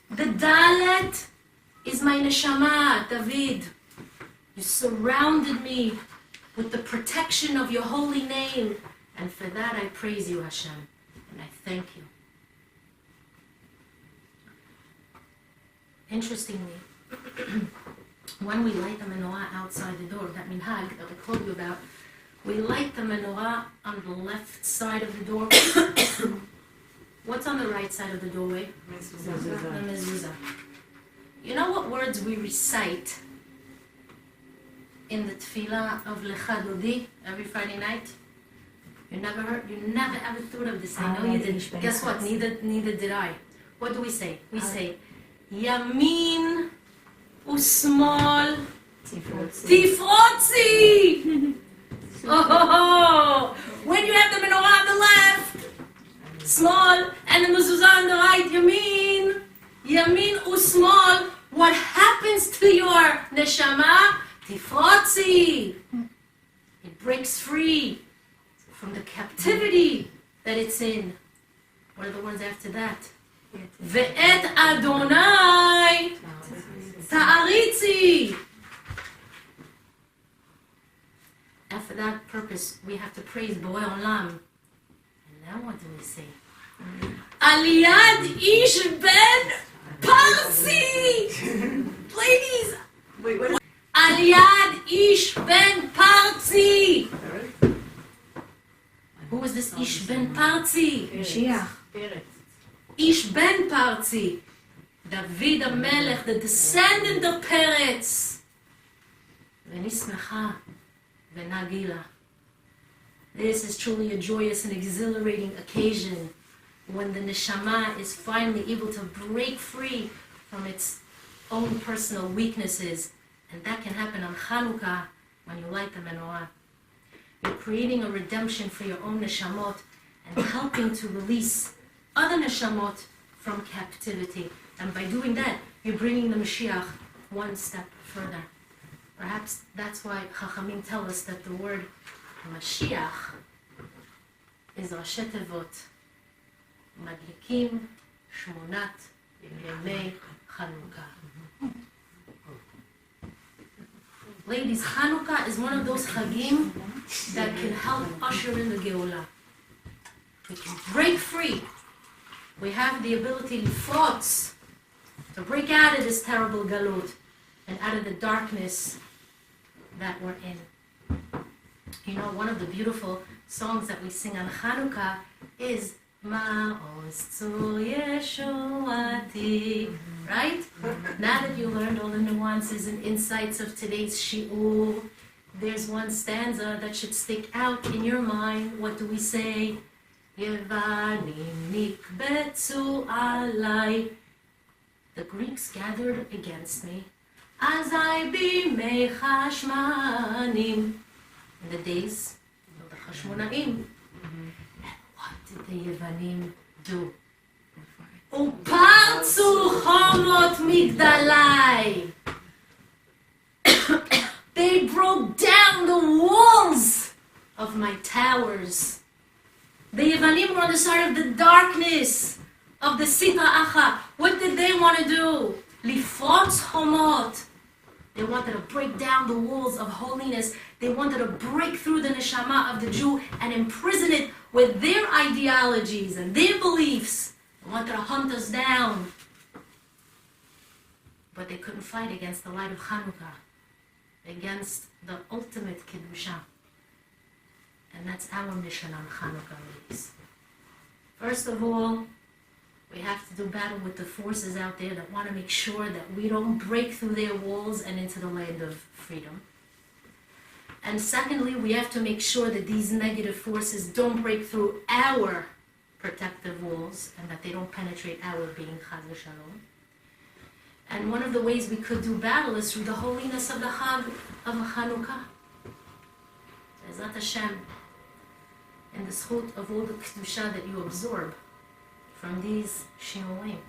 The Dalet is my neshama, David. You surrounded me with the protection of your holy name. And for that, I praise you, Hashem. And I thank you. Interestingly, when we light the menorah outside the door, that minhag that I told you about, we light the menorah on the left side of the door. What's on the right side of the doorway? The mezuzah. You know what words we recite in the tefillah of Lecha Dodi every Friday night? You never ever thought of this. I know you didn't. Guess what? Neither did I. what do we say? We say, Yamin Usmol Tifrotzi. Oh, when you have the menorah on the left, small, and the mezuzah on the right, Yamin Usmol, what happens to your neshama? Tifrotzi. It breaks free from the captivity that it's in. What are the words after that? Ve'et Adonai ta'aritzi. And for that purpose, we have to praise Borei Olam. And now what do we say? Aliyad ish ben Parsi. Ladies. Aliyad ish ben Parsi. Who was this Ish ben Parsi? Mashiach. Ish ben Parsi. David HaMelech, the descendant of Peretz. V'nismecha v'nagila. This is truly a joyous and exhilarating occasion when the neshama is finally able to break free from its own personal weaknesses. And that can happen on Hanukkah when you light the menorah. You're creating a redemption for your own neshamot and helping to release other neshamot from captivity. And by doing that, you're bringing the Mashiach one step further. Perhaps that's why Chachamim tell us that the word Mashiach is Rashi Tevot Madlikim Shmonat Yemei Hanukkah. Ladies, Hanukkah is one of those chagim that can help usher in the Geulah. We can break free. We have the ability to break out of this terrible galut and out of the darkness that we're in. You know, one of the beautiful songs that we sing on Hanukkah is Ma'oz Tzur Yeshuati. Right? Now that you learned all the nuances and insights of today's shi'ur, there's one stanza that should stick out in your mind. What do we say? Yevanim nikbetzu alai. The Greeks gathered against me. Azai bimei chashmanim. In the days of the Chashmonaim. And what did the Yevanim do? Upartzu chomot migdalai. They broke down the walls of my towers. The Yevanim were on the side of the darkness of the Sitra Acha. What did they want to do? Lifrotz chomot. They wanted to break down the walls of holiness. They wanted to break through the neshama of the Jew and imprison it with their ideologies and their beliefs. They wanted to hunt us down. But they couldn't fight against the light of Hanukkah, against the ultimate Kiddusha. And that's our mission on Hanukkah, ladies. First of all, we have to do battle with the forces out there that want to make sure that we don't break through their walls and into the land of freedom. And secondly, we have to make sure that these negative forces don't break through our protective walls and that they don't penetrate our being, Chaz v'Shalom. And one of the ways we could do battle is through the holiness of the Chag of Hanukkah. Bezrat Hashem, and the zchut of all the Kedusha that you absorb from these shiurim,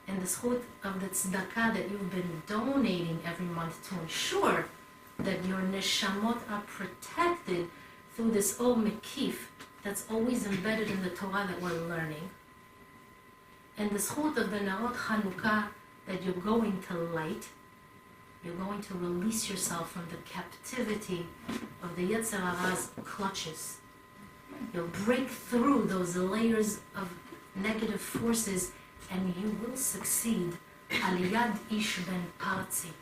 and the zchut of the tzedakah that you've been donating every month to ensure that your neshamot are protected through this old mekif that's always embedded in the Torah that we're learning, and the zchut of the Narot Hanukkah that you're going to light. You're going to release yourself from the captivity of the Yetzer Hara's clutches. You'll break through those layers of negative forces and you will succeed. Aliyad ish ben Parsi.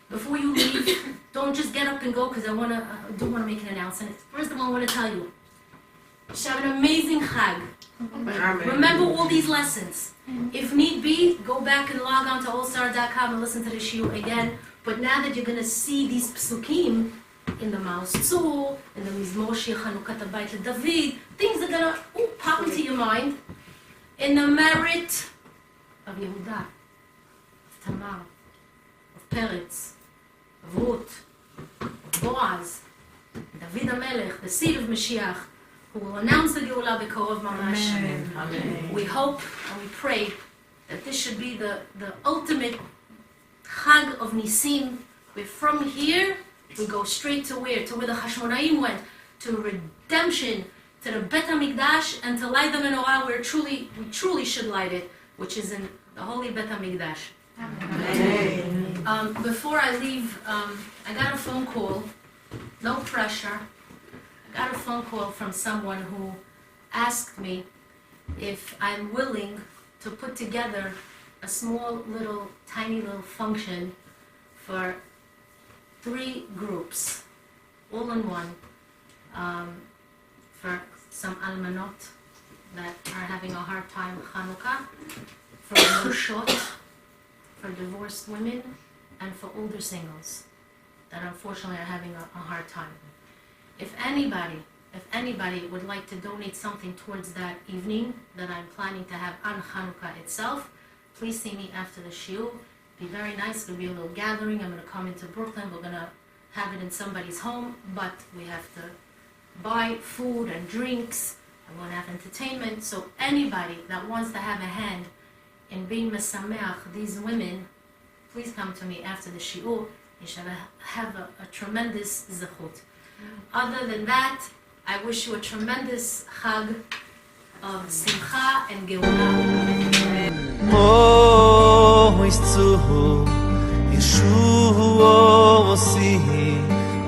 Before you leave, don't just get up and go because I do want to make an announcement. First of all, I want to tell you, have an amazing Chag. Remember all these lessons. If need be, go back and log on to allstar.com and listen to the shiur again. But now that you're going to see these psukim, in the Maus Tzur, in the Mizmoshi Hanukkah Habayit LeDavid, things that are gonna pop into your mind, in the merit of Yehuda, of Tamar, of Peretz, of Ruth, of Boaz, David HaMelech, the seed of Mashiach, who will announce the Geulah B'Korov Mamash. Amen. We hope and we pray that this should be the ultimate Chag of Nisim, where from here we go straight to where? To where the Hashmonaim went, to redemption, to the Bet HaMikdash, and to light the menorah where we truly should light it, which is in the holy Bet HaMikdash. Before I leave, I got a phone call, no pressure. I got a phone call from someone who asked me if I'm willing to put together a small little, tiny little function for 3 groups, all in one, for some almanot that are having a hard time Hanukkah, for Nushot, for divorced women, and for older singles that unfortunately are having a hard time. If anybody would like to donate something towards that evening that I'm planning to have on Hanukkah itself, please see me after the shiur. Be very nice. It's going to be a little gathering. I'm going to come into Brooklyn. We're going to have it in somebody's home, but we have to buy food and drinks, and we're going to have entertainment. So anybody that wants to have a hand in being mesameach these women, please come to me after the shiur. You should have a tremendous zechut. Other than that, I wish you a tremendous chag of simcha and geulah. Oh, Yistzur, Yeshua osi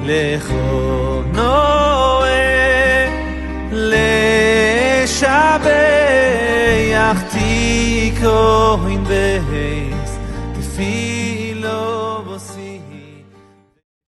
lecho noe leshabeach ti Cohen beis